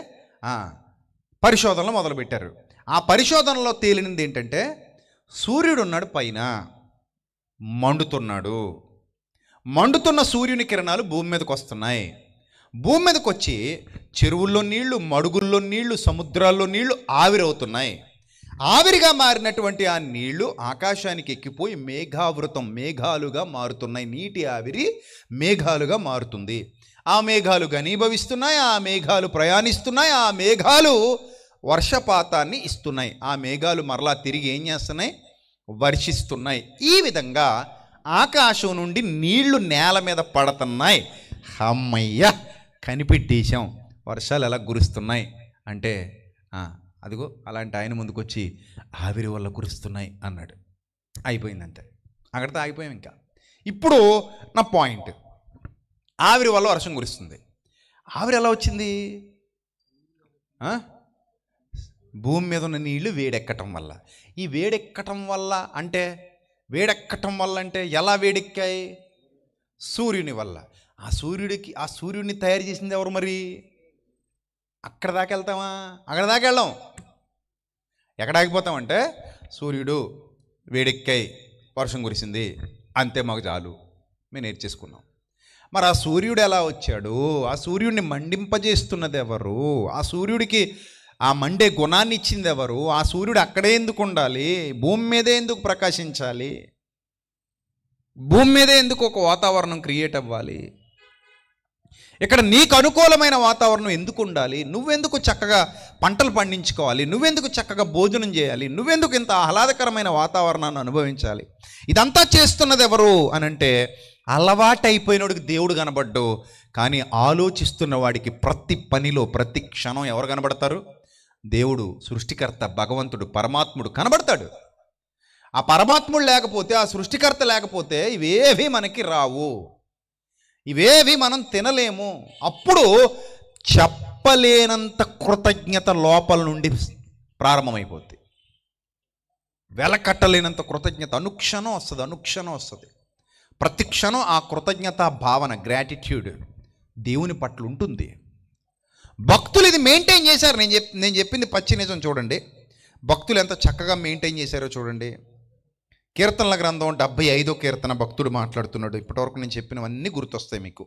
పరిశోధనలు మొదలుపెట్టారు. ఆ పరిశోధనలో తేలినది ఏంటంటే సూర్యుడు ఉన్నాడు, పైన మండుతున్నాడు, మండుతున్న సూర్యుని కిరణాలు భూమి మీదకి వస్తున్నాయి. భూమి మీదకి వచ్చి చెరువుల్లో నీళ్లు, మడుగుల్లో నీళ్లు, సముద్రాల్లో నీళ్లు ఆవిరవుతున్నాయి. ఆవిరిగా మారినటువంటి ఆ నీళ్లు ఆకాశానికి ఎక్కిపోయి మేఘావృతం, మేఘాలుగా మారుతున్నాయి. నీటి ఆవిరి మేఘాలుగా మారుతుంది. ఆ మేఘాలు ఘనీభవిస్తున్నాయి, ఆ మేఘాలు ప్రయాణిస్తున్నాయి, ఆ మేఘాలు వర్షపాతాన్ని ఇస్తున్నాయి. ఆ మేఘాలు మరలా తిరిగి ఏం చేస్తున్నాయి? వర్షిస్తున్నాయి. ఈ విధంగా ఆకాశం నుండి నీళ్లు నేల మీద పడుతున్నాయి. అమ్మయ్య, కనిపెట్టేశాం, వర్షాలు ఎలా కురుస్తున్నాయి అంటే అదిగో అలాంటి ఆయన ముందుకొచ్చి ఆవిరి వల్ల కురుస్తున్నాయి అన్నాడు. అయిపోయిందంతే, అక్కడితో ఆగిపోయాం. ఇంకా ఇప్పుడు నా పాయింట్, ఆవిరి వల్ల వర్షం కురుస్తుంది. ఆవిరి ఎలా వచ్చింది? భూమి మీద ఉన్న నీళ్లు వేడెక్కటం వల్ల. ఈ వేడెక్కటం వల్ల అంటే ఎలా వేడెక్కాయి? సూర్యుని వల్ల. ఆ సూర్యుడిని తయారు చేసింది ఎవరు మరి? అక్కడ దాకా వెళ్తామా? అక్కడ దాకా వెళ్ళాం. ఎక్కడ ఆగిపోతామంటే సూర్యుడు వేడెక్కాయి, వర్షం కురిసింది, అంతే, మాకు చాలు, మేము నేర్చేసుకున్నాం. మరి ఆ సూర్యుడు ఎలా వచ్చాడు? ఆ సూర్యుడిని మండింపజేస్తున్నది ఎవరు? ఆ సూర్యుడికి ఆ మండే గుణాన్ని ఇచ్చింది ఎవరు? ఆ సూర్యుడు అక్కడే ఎందుకు ఉండాలి? భూమి మీదే ఎందుకు ప్రకాశించాలి? భూమి మీదే ఎందుకు ఒక వాతావరణం క్రియేట్ అవ్వాలి? ఇక్కడ నీకు అనుకూలమైన వాతావరణం ఎందుకు ఉండాలి? నువ్వెందుకు చక్కగా పంటలు పండించుకోవాలి? నువ్వెందుకు చక్కగా భోజనం చేయాలి? నువ్వెందుకు ఇంత ఆహ్లాదకరమైన వాతావరణాన్ని అనుభవించాలి? ఇదంతా చేస్తున్నది ఎవరు అని అంటే అలవాటైపోయినోడికి దేవుడు కనబడ్డు, కానీ ఆలోచిస్తున్న వాడికి ప్రతి పనిలో ప్రతి క్షణం ఎవరు కనబడతారు? దేవుడు, సృష్టికర్త, భగవంతుడు, పరమాత్ముడు కనబడతాడు. ఆ పరమాత్ముడు లేకపోతే, ఆ సృష్టికర్త లేకపోతే ఇవేవి మనకి రావు, ఇవేవి మనం తినలేము. అప్పుడు చెప్పలేనంత కృతజ్ఞత లోపల నుండి ప్రారంభమైపోద్ది. వెలకట్టలేనంత కృతజ్ఞత అనుక్షణం వస్తుంది, అనుక్షణం వస్తుంది. ప్రతి క్షణం ఆ కృతజ్ఞత భావన, గ్రాటిట్యూడ్ దేవుని పట్ల ఉంటుంది. భక్తులు ఇది మెయింటైన్ చేశారు. నేను చెప్పింది పచ్చి నిజం. చూడండి భక్తులు ఎంత చక్కగా మెయింటైన్ చేశారో చూడండి. కీర్తనల గ్రంథం 75వ కీర్తన భక్తుడు మాట్లాడుతున్నాడు. ఇప్పటివరకు నేను చెప్పినవన్నీ గుర్తొస్తాయి మీకు.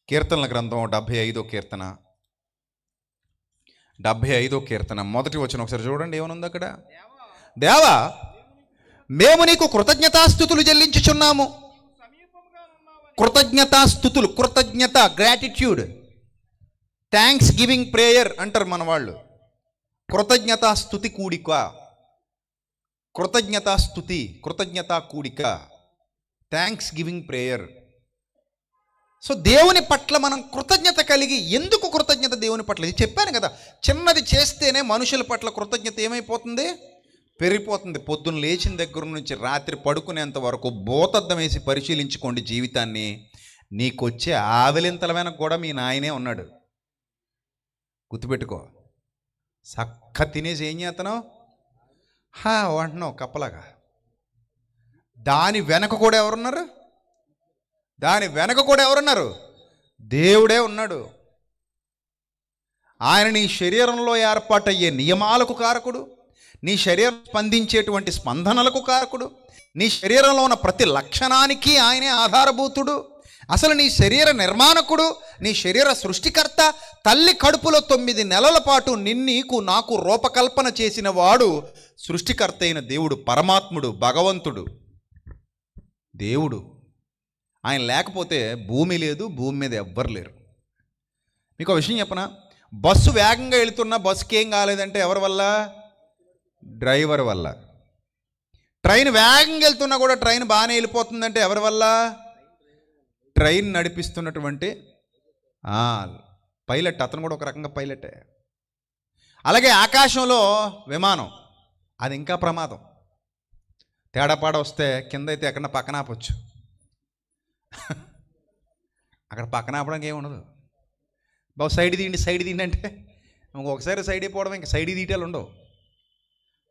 కీర్తనల గ్రంథం 75వ కీర్తన, 75వ కీర్తన మొదటి వచనం ఒకసారి చూడండి. ఏమనుంది అక్కడ? దేవా, మేము నీకు కృతజ్ఞతాస్థుతులు చెల్లించుచున్నాము. కృతజ్ఞతాస్థుతులు, కృతజ్ఞత, గ్రాటిట్యూడ్, థ్యాంక్స్ గివింగ్ ప్రేయర్ అంటారు మన వాళ్ళు. కృతజ్ఞతాస్థుతి కూడిక, కృతజ్ఞతాస్థుతి, కృతజ్ఞతా కూడిక, థ్యాంక్స్ గివింగ్ ప్రేయర్. సో దేవుని పట్ల మనం కృతజ్ఞత కలిగి, ఎందుకు కృతజ్ఞత దేవుని పట్ల? ఇది చెప్పాను కదా, చిన్నది చేస్తేనే మనుషుల పట్ల కృతజ్ఞత ఏమైపోతుంది? పెరిగిపోతుంది. పొద్దున్న లేచిన దగ్గర నుంచి రాత్రి పడుకునేంత వరకు భూతద్దం వేసి పరిశీలించుకోండి జీవితాన్ని. నీకొచ్చే ఆవలింతల వెనక కూడా మీ నాయనే ఉన్నాడు. గుర్తుపెట్టుకో. సక్క తినేసి ఏం చేస్తున్నావు? అంటున్నావు కప్పలాగా. దాని వెనక కూడా ఎవరున్నారు? దాని వెనక కూడా ఎవరున్నారు? దేవుడే ఉన్నాడు. ఆయన నీ శరీరంలో ఏర్పాటయ్యే నియమాలకు కారకుడు, నీ శరీరం స్పందించేటువంటి స్పందనలకు కారకుడు, నీ శరీరంలో ఉన్న ప్రతి లక్షణానికి ఆయనే ఆధారభూతుడు. అసలు నీ శరీర నిర్మాణకుడు, నీ శరీర సృష్టికర్త. తల్లి కడుపులో 9 నెలల పాటు నీకు నాకు రూపకల్పన చేసిన వాడు సృష్టికర్త అయిన దేవుడు, పరమాత్ముడు, భగవంతుడు, దేవుడు. ఆయన లేకపోతే భూమి లేదు, భూమి మీద ఎవ్వరు లేరు. మీకు ఒక విషయం చెప్పనా? బస్సు వేగంగా వెళుతున్నా బస్సుకి ఏం కాలేదంటే ఎవరి వల్ల? డ్రైవర్ వల్ల. ట్రైన్ వేగంగా వెళ్తున్నా కూడా ట్రైన్ బాగానే వెళ్ళిపోతుందంటే ఎవరి వల్ల? ట్రైన్ నడిపిస్తున్నటువంటి పైలట్. అతను కూడా ఒక రకంగా పైలటే. అలాగే ఆకాశంలో విమానం, అది ఇంకా ప్రమాదం. తేడాపాడ వస్తే కింద అయితే ఎక్కడ పక్కన ఆపొచ్చు, అక్కడ పక్కన ఆపడానికి ఏముండదు. బాబు సైడ్ తీయండి, సైడ్ తీయండి అంటే ఇంకొకసారి సైడ్ అయిపోవడం, ఇంకా సైడ్ తీయటాలు ఉండవు.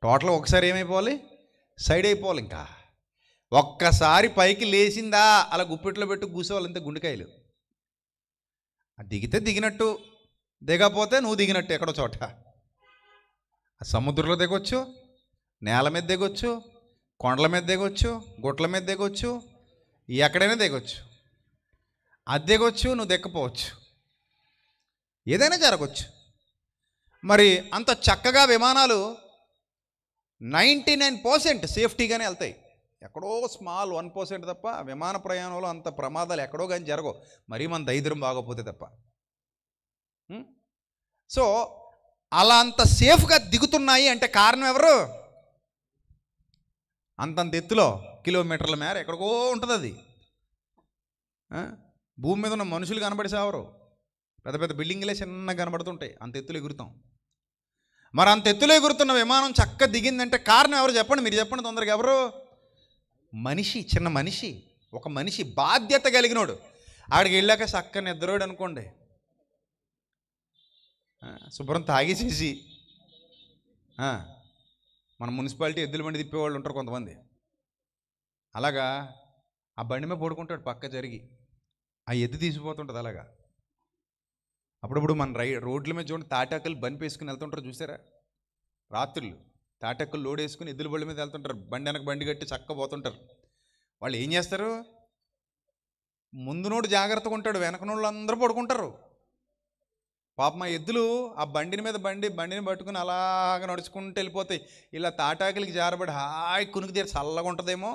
టోటల్ ఒకసారి ఏమైపోవాలి? సైడ్ అయిపోవాలి. ఇంకా ఒక్కసారి పైకి లేచిందా అలా గుప్పెట్లో పెట్టి కూసేవాళ్ళంతే గుండెకాయలు. దిగితే దిగినట్టు, దిగపోతే నువ్వు దిగినట్టు ఎక్కడో చోట. సముద్రంలో దిగొచ్చు, నేల మీద దిగొచ్చు, కొండల మీద దిగొచ్చు, గుట్ల మీద దిగొచ్చు, ఎక్కడైనా దిగొచ్చు. అది దిగొచ్చు, నువ్వు దిక్కపోవచ్చు, ఏదైనా జరగవచ్చు. మరి అంత చక్కగా విమానాలు 99% సేఫ్టీగానే వెళ్తాయి. ఎక్కడో స్మాల్ 1% తప్ప విమాన ప్రయాణంలో అంత ప్రమాదాలు ఎక్కడో కానీ జరగవు, మరీ మన దైద్యం బాగోపోతే తప్ప. సో అలా అంత సేఫ్గా దిగుతున్నాయి అంటే కారణం ఎవరు? అంతంత ఎత్తులో కిలోమీటర్ల మేర ఎక్కడికో ఉంటుంది అది. భూమి మీద ఉన్న మనుషులు కనబడి సావరు, పెద్ద పెద్ద బిల్డింగ్లే చిన్నగా కనబడుతుంటాయి, అంత ఎత్తులు ఎగురుతాం. మరి అంత ఎత్తులో ఎగురుతున్న విమానం చక్క దిగిందంటే కారణం ఎవరు చెప్పండి? మీరు చెప్పండి తొందరగా. ఎవరు? మనిషి, చిన్న మనిషి, ఒక మనిషి బాధ్యత కలిగినోడు. ఆడికి వెళ్ళాక చక్క నిద్రోడు అనుకోండి, శుభ్రం తాగేసేసి, మన మున్సిపాలిటీ ఎద్దుల బండి తిప్పేవాళ్ళు ఉంటారు కొంతమంది, అలాగా ఆ బండి మీద పడుకుంటాడు పక్క జరిగి, ఆ ఎద్దు తీసిపోతుంటుంది అలాగా. అప్పుడప్పుడు మన రోడ్ల మీద చూడండి తాటాకులు బండి వేసుకుని వెళ్తుంటారు చూసారా? రాత్రులు తాటాకులు లోడ్ వేసుకుని ఎద్దుల బండి మీద వెళ్తుంటారు, బండి వెనక బండి కట్టి చక్క పోతుంటారు. వాళ్ళు ఏం చేస్తారు? ముందునోడు జాగ్రత్తగా ఉంటాడు, వెనకనోళ్ళు అందరూ పడుకుంటారు. పాప మా ఎద్దులు ఆ బండిని పట్టుకుని అలాగ నడుచుకుంటూ వెళ్ళిపోతాయి. ఇలా తాటాకులకి జారబడి హాయి కునికి తీరు చల్లగా ఉంటుందేమో,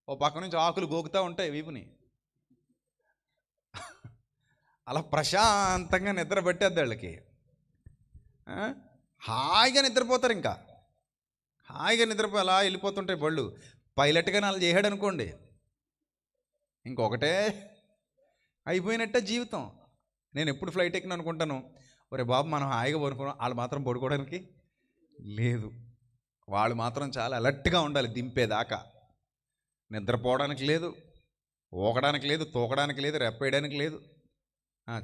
ఓ పక్క నుంచి ఆకులు గోకుతూ ఉంటాయి వీపుని, అలా ప్రశాంతంగా నిద్ర పట్టేద్ది వాళ్ళకి. హాయిగా నిద్రపోతారు, ఇంకా హాయిగా నిద్రపోయి అలా వెళ్ళిపోతుంటాయి బళ్ళు. పైలట్గా అలా చేయడు అనుకోండి, ఇంకొకటే అయిపోయినట్టే జీవితం. నేను ఎప్పుడు ఫ్లైట్ ఎక్కిన అనుకుంటాను, ఒరే బాబు మనం హాయిగా పడుకున్నాం, వాళ్ళు మాత్రం పడుకోవడానికి లేదు. వాళ్ళు మాత్రం చాలా అలర్ట్గా ఉండాలి దింపేదాకా. నిద్రపోవడానికి లేదు, ఊగడానికి లేదు, తూకడానికి లేదు, రెప్పేయడానికి లేదు.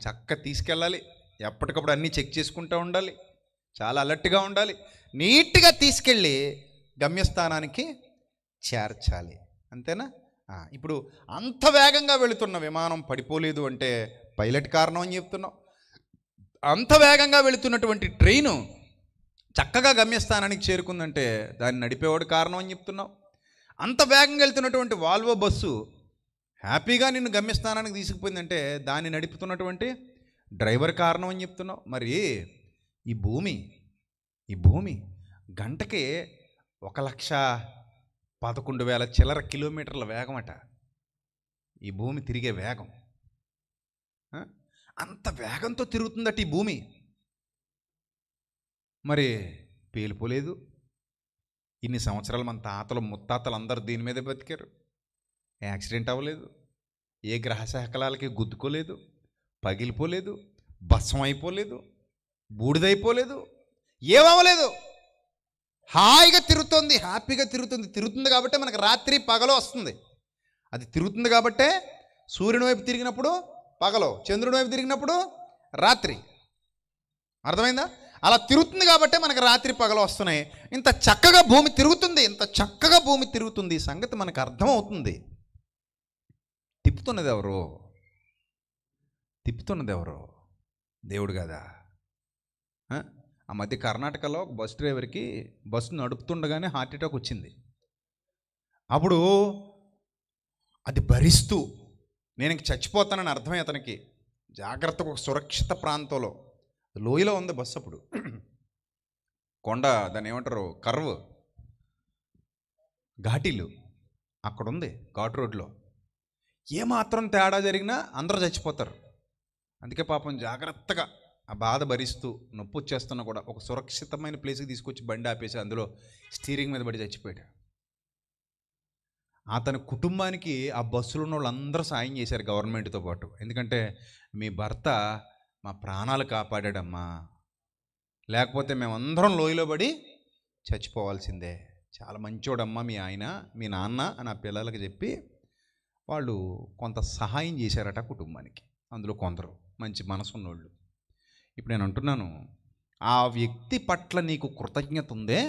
చక్కగా తీసుకెళ్ళాలి, ఎప్పటికప్పుడు అన్నీ చెక్ చేసుకుంటూ ఉండాలి, చాలా అలర్ట్గా ఉండాలి, నీట్గా తీసుకెళ్ళి గమ్యస్థానానికి చేర్చాలి. అంతేనా? ఇప్పుడు అంత వేగంగా వెళుతున్న విమానం పడిపోలేదు అంటే పైలట్ కారణం అని చెప్తున్నాం. అంత వేగంగా వెళుతున్నటువంటి ట్రైను చక్కగా గమ్యస్థానానికి చేరుకుందంటే దాన్ని నడిపేవాడు కారణం అని చెప్తున్నాం. అంత వేగంగా వెళ్తున్నటువంటి వాల్వో బస్సు హ్యాపీగా నిన్ను గమ్యస్థానానికి తీసుకుపోయిందంటే దాన్ని నడుపుతున్నటువంటి డ్రైవర్ కారణం అని చెప్తున్నావు. మరి ఈ భూమి గంటకి 1,11,000 చిల్లర కిలోమీటర్ల వేగం అట ఈ భూమి తిరిగే వేగం. అంత వేగంతో తిరుగుతుందట ఈ భూమి. మరి పేలిపోలేదు. ఇన్ని సంవత్సరాలు మన తాతలు ముత్తాతలు అందరూ దీని మీదే బతికారు. యాక్సిడెంట్ అవ్వలేదు, ఏ గ్రహశాఖలాలకి గుద్దుకోలేదు, పగిలిపోలేదు, భస్మం అయిపోలేదు, బూడిదైపోలేదు, ఏమవ్వలేదు. హాయిగా తిరుగుతుంది, హ్యాపీగా తిరుగుతుంది కాబట్టి మనకు రాత్రి పగలో వస్తుంది. అది తిరుగుతుంది కాబట్టే సూర్యుని వైపు తిరిగినప్పుడు పగలో, చంద్రుని వైపు తిరిగినప్పుడు రాత్రి. అర్థమైందా? అలా తిరుగుతుంది కాబట్టే మనకు రాత్రి పగలు వస్తున్నాయి. ఇంత చక్కగా భూమి తిరుగుతుంది, ఈ సంగతి మనకు అర్థమవుతుంది. తిప్పుతున్నది ఎవరు? దేవుడు కదా. ఆ మధ్య కర్ణాటకలో ఒక బస్ డ్రైవర్కి బస్సు నడుపుతుండగానే హార్ట్ అటాక్ వచ్చింది. అప్పుడు అది భరిస్తూ నేను ఇంక చచ్చిపోతానని అర్థమై అతనికి జాగ్రత్తగా ఒక సురక్షిత ప్రాంతంలో, లోయలో ఉంది బస్సు, అప్పుడు కొండ, దాన్ని ఏమంటారు, కర్వ్, ఘాటీలు అక్కడ ఉంది, ఘాట్ రోడ్లో. ఏమాత్రం తేడా జరిగినా అందరూ చచ్చిపోతారు. అందుకే పాపం జాగ్రత్తగా ఆ బాధ భరిస్తూ నొప్పి వచ్చేస్తున్నా కూడా ఒక సురక్షితమైన ప్లేస్కి తీసుకొచ్చి బండి ఆపేసి అందులో స్టీరింగ్ మీద పడి చచ్చిపోయాడు. అతని కుటుంబానికి ఆ బస్సులో ఉన్న వాళ్ళందరూ సాయం చేశారు గవర్నమెంట్తో పాటు. ఎందుకంటే మీ భర్త మా ప్రాణాలు కాపాడాడమ్మా, లేకపోతే మేమందరం లోయలో పడి చచ్చిపోవాల్సిందే, చాలా మంచోడమ్మా మీ ఆయన, మీ నాన్న అని ఆ పిల్లలకి చెప్పి వాళ్ళు కొంత సహాయం చేశారట కుటుంబానికి. అందులో కొందరు మంచి మనసున్నోళ్ళు. ఇప్పుడు నేను అంటున్నాను, ఆ వ్యక్తి పట్ల నీకు కృతజ్ఞత ఉందే,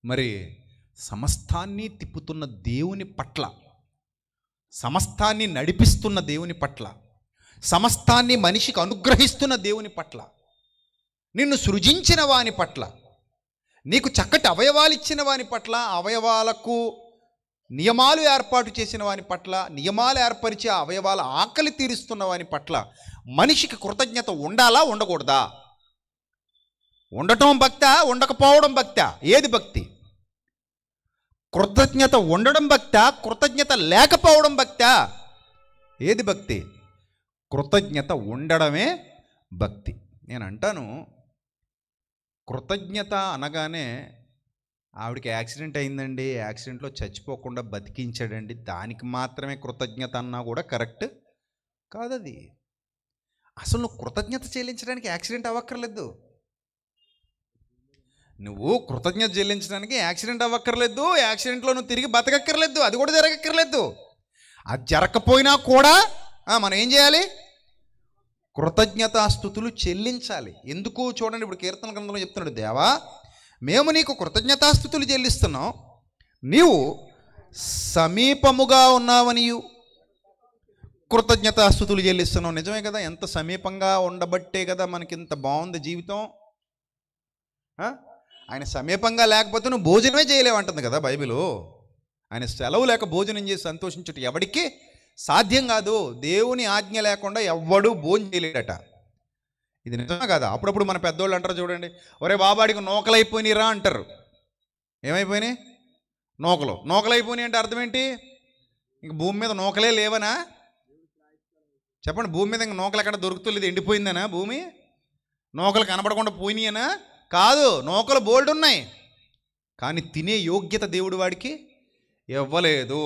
మరి సమస్తాన్ని తిప్పుతున్న దేవుని పట్ల, సమస్తాన్ని నడిపిస్తున్న దేవుని పట్ల, సమస్తాన్ని మనిషికి అనుగ్రహిస్తున్న దేవుని పట్ల, నిన్ను సృజించిన వాని పట్ల, నీకు చక్కటి అవయవాలు ఇచ్చిన వాని పట్ల, అవయవాలకు నియమాలు ఏర్పాటు చేసిన వాని పట్ల, నియమాలు ఏర్పరిచి అవయవాల ఆకలి తీరుస్తున్న వాని పట్ల మనిషికి కృతజ్ఞత ఉండాలా, ఉండకూడదా? ఉండటం భక్తా, ఉండకపోవడం భక్తా? ఏది భక్తి? కృతజ్ఞత ఉండడం భక్తా, కృతజ్ఞత లేకపోవడం భక్తా? ఏది భక్తి? కృతజ్ఞత ఉండడమే భక్తి. నేను అంటాను, కృతజ్ఞత అనగానే ఆవిడకి యాక్సిడెంట్ అయిందండి, యాక్సిడెంట్లో చచ్చిపోకుండా బతికించాడండి, దానికి మాత్రమే కృతజ్ఞత అన్నా కూడా కరెక్ట్ కాదు. అది అసలు నువ్వు కృతజ్ఞత చెల్లించడానికి యాక్సిడెంట్ అవ్వక్కర్లేదు. నువ్వు కృతజ్ఞత చెల్లించడానికి యాక్సిడెంట్ అవ్వక్కర్లేదు, యాక్సిడెంట్లో నువ్వు తిరిగి బతకక్కర్లేదు, అది కూడా జరగక్కర్లేదు. అది జరగకపోయినా కూడా మనం ఏం చేయాలి? కృతజ్ఞతాస్తుతులు చెల్లించాలి. ఎందుకు? చూడండి, ఇప్పుడు కీర్తన గ్రంథంలో చెప్తున్నాడు, దేవా మేము నీకు కృతజ్ఞతాస్తుతులు చెల్లిస్తున్నాం, నీవు సమీపముగా ఉన్నావనియు కృతజ్ఞతాస్తుతులు చెల్లిస్తున్నావు. నిజమే కదా, ఎంత సమీపంగా ఉండబట్టే కదా మనకి ఇంత బాగుంది జీవితం. ఆయన సమీపంగా లేకపోతే నువ్వు భోజనమే చేయలేవంటుంది కదా బైబిలు. ఆయన సెలవు లేక భోజనం చేసి సంతోషించటం ఎవడికి సాధ్యం కాదు. దేవుని ఆజ్ఞ లేకుండా ఎవ్వడూ భోజనం చేయలేడట. ఇది నిజమే కదా. అప్పుడప్పుడు మన పెద్దోళ్ళు అంటారు చూడండి, ఒరే బాబాడికి నూకలైపోయినాయిరా అంటారు. ఏమైపోయినాయి? నూకలైపోయినాయి అంటే అర్థం ఏంటి? ఇంక భూమి మీద నూకలే లేవనా? చెప్పండి, భూమి మీద ఇంక నూకలు ఎక్కడ దొరుకుతులేదు, ఎండిపోయిందనా భూమి? నూకలు కనపడకుండా పోయినాయనా? కాదు, నూకలు బోల్డ్ ఉన్నాయి, కానీ తినే యోగ్యత దేవుడు వాడికి ఇవ్వలేదు.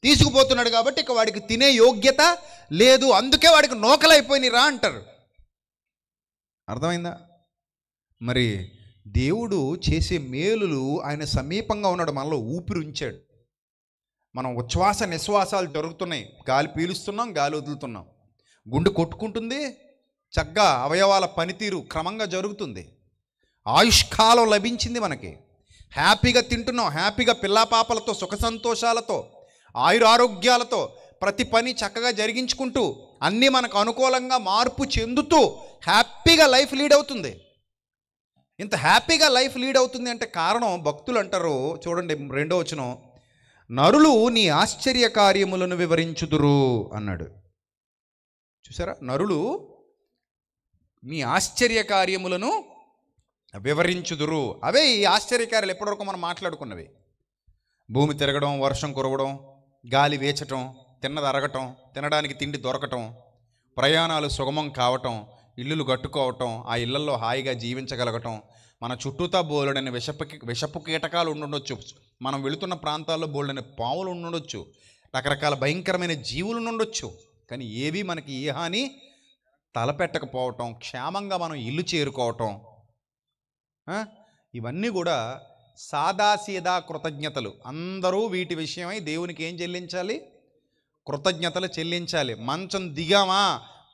తీసుకుపోతున్నాడు కాబట్టి ఇక వాడికి తినే యోగ్యత లేదు, అందుకే వాడికి నూకలైపోయినాయిరా అంటారు. అర్థమైందా? మరి దేవుడు చేసే మేలులు ఆయన సమీపంగా ఉన్నాడు, మనలో ఊపిరి ఉంచాడు. మనం ఉచ్ఛ్వాస నిశ్వాసాలు జరుగుతున్నాయి, గాలి పీలుస్తున్నాం, గాలి వదులుతున్నాం, గుండె కొట్టుకుంటుంది, చక్కగా అవయవాల పనితీరు క్రమంగా జరుగుతుంది, ఆయుష్కాలం లభించింది మనకి, హ్యాపీగా తింటున్నాం, హ్యాపీగా పిల్లాపాపలతో సుఖ సంతోషాలతో ఆయురారోగ్యాలతో ప్రతి పని చక్కగా జరిగించుకుంటూ అన్నీ మనకు అనుకూలంగా మార్పు చెందుతూ హ్యాపీగా లైఫ్ లీడ్ అవుతుంది. ఇంత హ్యాపీగా లైఫ్ లీడ్ అవుతుంది అంటే కారణం భక్తులు అంటారు, చూడండి 2వ వచనం, నరులు నీ ఆశ్చర్య కార్యములను వివరించుదురు అన్నాడు. చూసారా, నరులు మీ ఆశ్చర్య కార్యములను వివరించుదురు. అవే ఈ ఆశ్చర్యకార్యాలు ఎప్పటివరకు మనం మాట్లాడుకున్నవి. భూమి తిరగడం, వర్షం కురవడం, గాలి వేచటం, తిన్నది అరగటం, తినడానికి తిండి దొరకటం, ప్రయాణాలు సుగమం కావటం, ఇల్లులు కట్టుకోవటం, ఆ ఇళ్లల్లో హాయిగా జీవించగలగటం, మన చుట్టూతా బోలెడని విషపు కీటకాలు ఉండుండొచ్చు, మనం వెళుతున్న ప్రాంతాల్లో బోలెడని పావులు ఉండుండొచ్చు, రకరకాల భయంకరమైన జీవులు ఉండొచ్చు, కానీ ఏవి మనకి ఏ హాని తలపెట్టకపోవటం, క్షేమంగా మనం ఇల్లు చేరుకోవటం, ఇవన్నీ కూడా సాదాసీదా కృతజ్ఞతలు. అందరూ వీటి విషయమై దేవునికి ఏం చెల్లించాలి? కృతజ్ఞతలు చెల్లించాలి. మంచం దిగామా,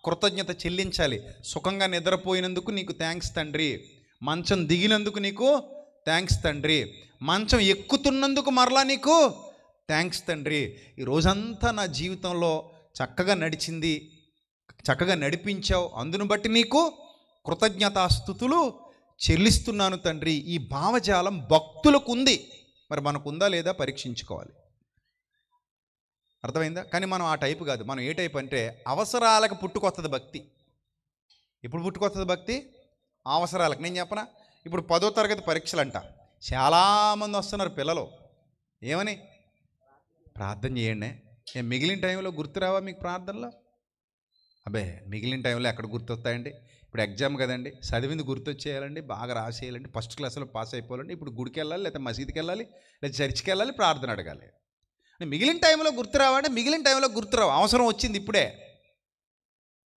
కృతజ్ఞత చెల్లించాలి. సుఖంగా నిద్రపోయినందుకు నీకు థ్యాంక్స్ తండ్రి, మంచం దిగినందుకు నీకు థ్యాంక్స్ తండ్రి, మంచం ఎక్కుతున్నందుకు మరలా నీకు థ్యాంక్స్ తండ్రి. ఈ రోజంతా నా జీవితంలో చక్కగా నడిచింది, చక్కగా నడిపించావు, అందును బట్టి నీకు కృతజ్ఞతాస్తుతులు చెల్లిస్తున్నాను తండ్రి. ఈ భావజాలం భక్తులకు ఉంది. మరి మనకుందా లేదా పరీక్షించుకోవాలి. అర్థమైందా? కానీ మనం ఆ టైపు కాదు. మనం ఏ టైపు అంటే అవసరాలకు పుట్టుకొస్తుంది భక్తి. ఎప్పుడు పుట్టుకొస్తుంది భక్తి? అవసరాలకు. నేను చెప్పనా, ఇప్పుడు 10వ తరగతి పరీక్షలు అంట, చాలామంది వస్తున్నారు పిల్లలు. ఏమని? ప్రార్థన చేయండి. మిగిలిన టైంలో గుర్తురావా మీకు ప్రార్థనలో? అబ్బే, మిగిలిన టైంలో ఎక్కడ గుర్తొస్తాయండి? ఇప్పుడు ఎగ్జామ్ కదండి, చదివింది గుర్తొచ్చేయాలండి, బాగా రాసేయాలండి, ఫస్ట్ క్లాస్లో పాస్ అయిపోవాలండి, ఇప్పుడు గుడికి వెళ్ళాలి, లేకపోతే మసీదుకి వెళ్ళాలి, లేదా చర్చికి వెళ్ళాలి, ప్రార్థన అడగాలి. మిగిలిన టైంలో గుర్తురావంటే మిగిలిన టైంలో గుర్తురావు. అవసరం వచ్చింది ఇప్పుడే.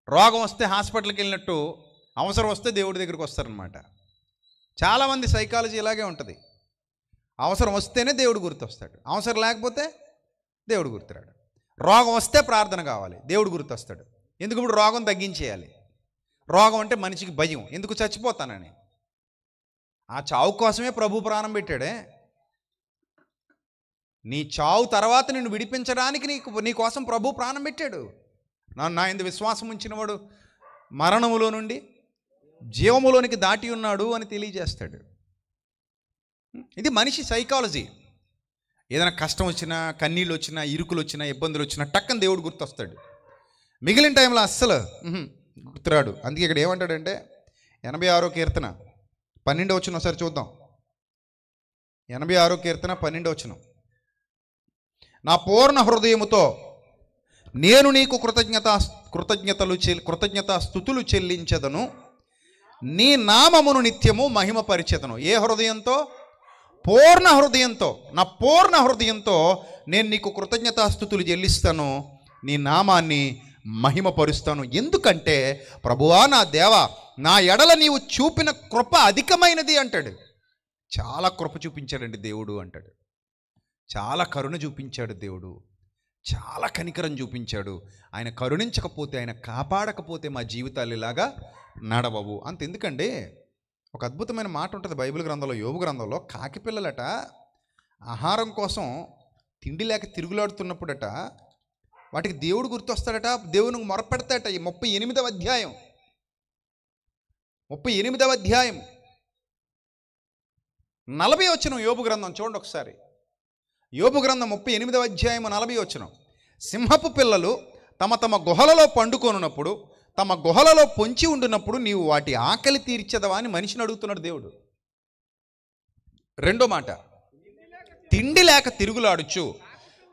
రోగం వస్తే హాస్పిటల్కి వెళ్ళినట్టు అవసరం వస్తే దేవుడి దగ్గరికి వస్తారనమాట. చాలామంది సైకాలజీ ఇలాగే ఉంటుంది. అవసరం వస్తేనే దేవుడు గుర్తొస్తాడు, అవసరం లేకపోతే దేవుడు గుర్తురాడు. రోగం వస్తే ప్రార్థన కావాలి, దేవుడు గుర్తొస్తాడు. ఎందుకు? ఇప్పుడు రోగం తగ్గించేయాలి. రోగం అంటే మనిషికి భయం, ఎందుకు? చచ్చిపోతానని. ఆ చావు కోసమే ప్రభు ప్రాణం పెట్టాడే. నీ చావు తర్వాత నిన్ను విడిపించడానికి నీ కోసం ప్రభు ప్రాణం పెట్టాడు. నా యందు విశ్వాసం ఉంచినవాడు మరణములో నుండి జీవములోనికి దాటి ఉన్నాడు అని తెలియజేస్తాడు. ఇది మనిషి సైకాలజీ. ఏదైనా కష్టం వచ్చినా, కన్నీళ్ళు వచ్చినా, ఇరుకులు వచ్చినా, ఇబ్బందులు వచ్చినా టక్కన దేవుడు గుర్తొస్తాడు. మిగిలిన టైంలో అస్సలు గుర్తురాడు. అందుకే ఇక్కడ ఏమంటాడంటే 86వ కీర్తన 12వ వచనం ఒకసారి చూద్దాం. 86వ కీర్తన 12వ వచనం, నా పూర్ణ హృదయముతో నేను నీకు కృతజ్ఞతాస్తుతులు చెల్లించదను, నీ నామమును నిత్యము మహిమపరిచెదను. ఏ హృదయంతో? పూర్ణ హృదయంతో. నా పూర్ణ హృదయంతో నేను నీకు కృతజ్ఞతాస్తుతులు చెల్లిస్తాను, నీ నామాన్ని మహిమపరుస్తాను. ఎందుకంటే ప్రభువా నా దేవా, నా ఎడల నీవు చూపిన కృప అధికమైనది అంటాడు. చాలా కృప చూపించాడండి దేవుడు అంటాడు. చాలా కరుణ చూపించాడు దేవుడు, చాలా కనికరం చూపించాడు. ఆయన కరుణించకపోతే, ఆయన కాపాడకపోతే మా జీవితాలు ఇలాగా నడవవు. అంతెందుకండి, ఒక అద్భుతమైన మాట ఉంటుంది బైబిల్ గ్రంథంలో, యోబు గ్రంథంలో. కాకి పిల్లలట ఆహారం కోసం తిండి లేక తిరుగులాడుతున్నప్పుడట వాటికి దేవుడు గుర్తొస్తాడట, దేవునికి మొరపెడతాడట. ఈ 38వ అధ్యాయం 40వ వచనం యోబు గ్రంథం చూడండి ఒకసారి. యోబు గ్రంథం 38వ అధ్యాయం 40వ వచనం, సింహపు పిల్లలు తమ తమ గుహలలో పండుకొనున్నప్పుడు, తమ గుహలలో పొంచి ఉండినప్పుడు నీవు వాటి ఆకలి తీర్చదవా అని మనిషిని అడుగుతున్నాడు దేవుడు. రెండో మాట, తిండి లేక తిరుగులాడుచు,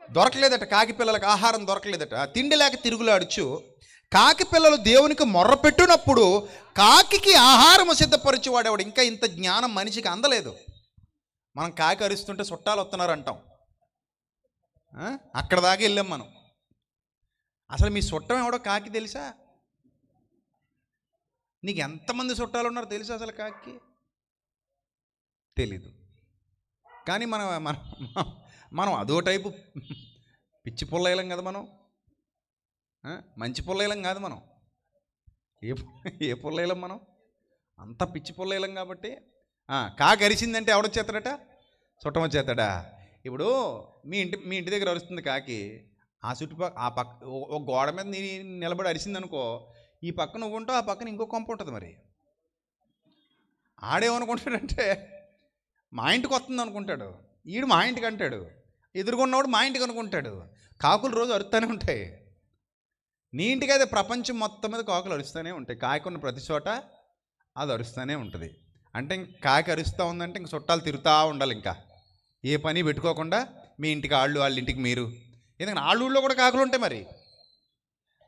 దొరకలేదట కాకి పిల్లలకు, ఆహారం దొరకలేదట, తిండి లేక తిరుగులాడుచు కాకి పిల్లలు దేవునికి మొర్ర పెట్టినప్పుడు కాకికి ఆహారము సిద్ధపరిచేవాడేవాడు. ఇంకా ఇంత జ్ఞానం మనిషికి అందలేదు. మనం కాకి అరుస్తుంటే చుట్టాలు వస్తున్నారు అంటాం, అక్కడ దాకా వెళ్ళాం మనం. అసలు మీ చుట్టం ఎవడో కాకి తెలుసా? నీకు ఎంతమంది చుట్టాలు ఉన్నారు తెలుసా అసలు కాకి? తెలీదు. కానీ మనం మనం మనం అదో టైపు పిచ్చి పుల్లయ్యలం కదా మనం. మంచి పుల్లయ్యలం కాదు మనం. ఏ పుల్లయ్యలం మనం? అంత పిచ్చి పుల్లయ్యలం కాబట్టి. కాకి అరిసిందంటే ఎవడొచ్చేస్తాడట? చుట్టం వచ్చేస్తాడా? ఇప్పుడు మీ ఇంటి దగ్గర అరుస్తుంది కాకి. ఆ పక్క ఒక గోడ మీద నిలబడి అరిసిందనుకో, ఈ పక్క నువ్వు ఉంటావు, ఆ పక్కన ఇంకో కొంప ఉంటుంది. మరి ఆడేమనుకుంటాడంటే మా ఇంటికి వస్తుంది అనుకుంటాడు, ఈడు మా ఇంటికి అంటాడు, ఎదురుగున్నవాడు మా ఇంటికి అనుకుంటాడు. కాకులు రోజు అరుస్తూనే ఉంటాయి. నీ ఇంటికి అయితే ప్రపంచం మొత్తం మీద కాకులు అరుస్తూనే ఉంటాయి. కాకున్న ప్రతి చోట అది అరుస్తూనే ఉంటుంది. అంటే ఇంక కాకి అరుస్తూ ఉందంటే ఇంక చుట్టాలు తిరుగుతూ ఉండాలి. ఇంకా ఏ పని పెట్టుకోకుండా మీ ఇంటికి వాళ్ళ ఇంటికి మీరు. ఎందుకంటే వాళ్ళ ఊళ్ళో కూడా కాకులు ఉంటాయి. మరి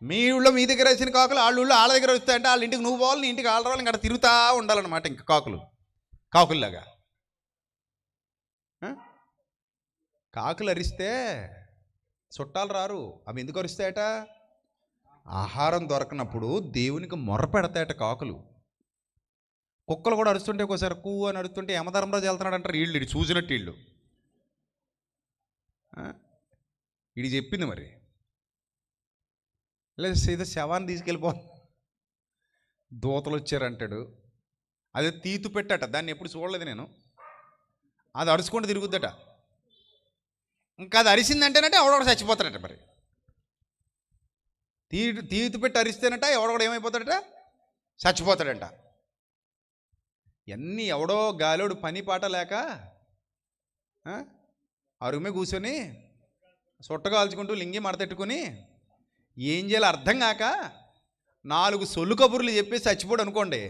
మీ ఊళ్ళో మీ దగ్గర వచ్చిన కాకులు వాళ్ళ ఊళ్ళో వాళ్ళ దగ్గర వస్తాయంటే వాళ్ళ ఇంటికి నువ్వు పోవాలి, నీ ఇంటికి వాళ్ళ రావాలి, ఇంకా తిరుగుతూ ఉండాలన్నమాట. ఇంకా కాకుల్లాగా. కాకులు అరిస్తే చుట్టాలు రారు. అవి ఎందుకు అరుస్తాయట? ఆహారం దొరకనప్పుడు దేవునికి మొర్ర పెడతాయట కాకులు. కుక్కలు కూడా అరుస్తుంటే ఒకసారి కూ అని అరుస్తుంటే యమధర్మరాజు వెళ్తున్నాడు అంటారు. వీళ్ళు చూసినట్టు వీళ్ళు ఇది చెప్పింది. మరి లేదా ఏదో శవాన్ని తీసుకెళ్ళిపో, దూతలు వచ్చారంటాడు. అదే తీతు పెట్టట, దాన్ని ఎప్పుడు చూడలేదు నేను. అది అరుచుకుంటూ తిరుగుద్దట. ఇంకా అది అరిసిందంటేనంటే ఎవడొకడు చచ్చిపోతాడట. మరి తీతు పెట్టి అరిస్తేనట ఎవడొకడు ఏమైపోతాడట? చచ్చిపోతాడంట. ఎన్ని ఎవడో గాలోడు పని పాట లేక అరుగుమే కూర్చొని సొట్ట కాల్చుకుంటూ లింగి మడతెట్టుకుని ఏం చేయాలో అర్థం కాక 4 సొల్లు కబుర్లు చెప్పేసి చచ్చిపోడు అనుకోండి.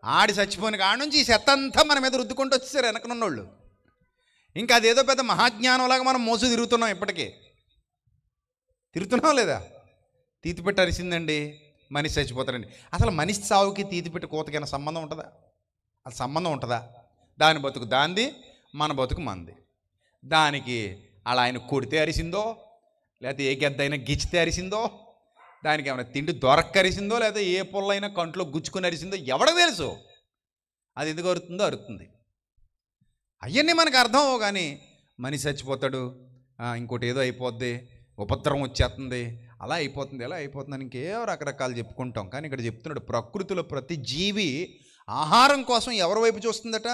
ఆడి చచ్చిపోయిన కాడ నుంచి ఈ చెత్తంతా మన మీద రుద్దుకుంటూ వచ్చేసారు వెనకనున్నోళ్ళు. ఇంకా అదేదో పెద్ద మహాజ్ఞానంలాగా మనం మోసు తిరుగుతున్నాం. ఇప్పటికీ తిరుగుతున్నాం లేదా? తీతిపెట్టి అరిసిందండి, మనిషి చచ్చిపోతారండి. అసలు మనిషి సావుకి తీతిపెట్టి కోతకైనా సంబంధం ఉంటుందా? అది సంబంధం ఉంటుందా? దాని బతుకు దాంది, మన బతుకు మంది. దానికి అలా ఆయన కొడితే అరిసిందో, లేకపోతే ఏ గెద్దైనా గిచ్చితే అరిసిందో, దానికి ఏమైనా తిండి దొరక్క అరిసిందో, లేదా ఏ పుల్లైనా కంట్లో గుచ్చుకొని అరిసిందో ఎవడకు తెలుసు. అది ఎందుకు అరుతుందో అరుతుంది. అవన్నీ మనకు అర్థం అవ్వవు. కానీ మనిషి చచ్చిపోతాడు, ఇంకోటి ఏదో అయిపోద్ది, ఉపద్రవం వచ్చేస్తుంది, అలా అయిపోతుంది, ఎలా అయిపోతుందని ఇంకేవో రకరకాలు చెప్పుకుంటాం. కానీ ఇక్కడ చెప్తున్నాడు, ప్రకృతిలో ప్రతి జీవి ఆహారం కోసం ఎవరి వైపు చూస్తుందట?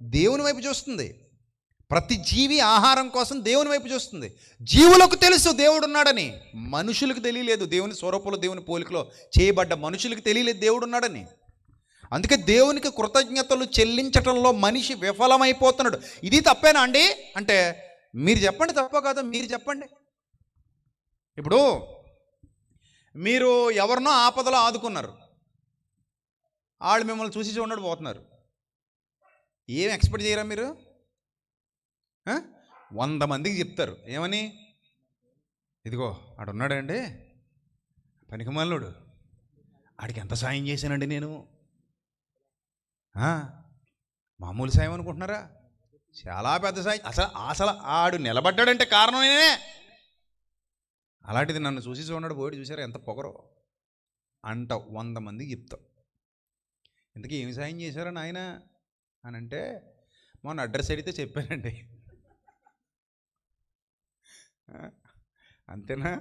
దేవుని వైపు చూస్తుంది. ప్రతి జీవి ఆహారం కోసం దేవుని వైపు చూస్తుంది. జీవులకు తెలుసు దేవుడు ఉన్నాడని, మనుషులకు తెలియలేదు. దేవుని స్వరూపంలో దేవుని పోలికలో చేయబడ్డ మనుషులకు తెలియలేదు దేవుడు ఉన్నాడని. అందుకే దేవునికి కృతజ్ఞతలు చెల్లించటంలో మనిషి విఫలమైపోతున్నాడు. ఇది తప్పేనా అండి అంటే మీరు చెప్పండి, తప్ప కాదు మీరు చెప్పండి. ఇప్పుడు మీరు ఎవరినో ఆపదలో ఆదుకున్నారు, వాళ్ళు మిమ్మల్ని చూసి చూడడు పోతున్నారు. ఏం ఎక్స్పెక్ట్ చేయరా మీరు? 100 మందికి చెప్తారు ఏమని? ఇదిగో ఆడున్నాడండి పనికిమాలినోడు, ఆడికి ఎంత సాయం చేశానండి నేను. మామూలు సాయం అనుకుంటున్నారా? చాలా పెద్ద సాయం. అసలు ఆడు నిలబడ్డాడంటే కారణం నేనే. అలాంటిది నన్ను చూసి చూడడు పోయాడు, చూసారా ఎంత పొగరో అంటావు. 100 మందికి చెప్తావు. ఇంతకీ ఏమి సాయం చేశారా నాయన అని అంటే, మొన్న అడ్రస్ అడిగితే చెప్పానండి. అంతేనా?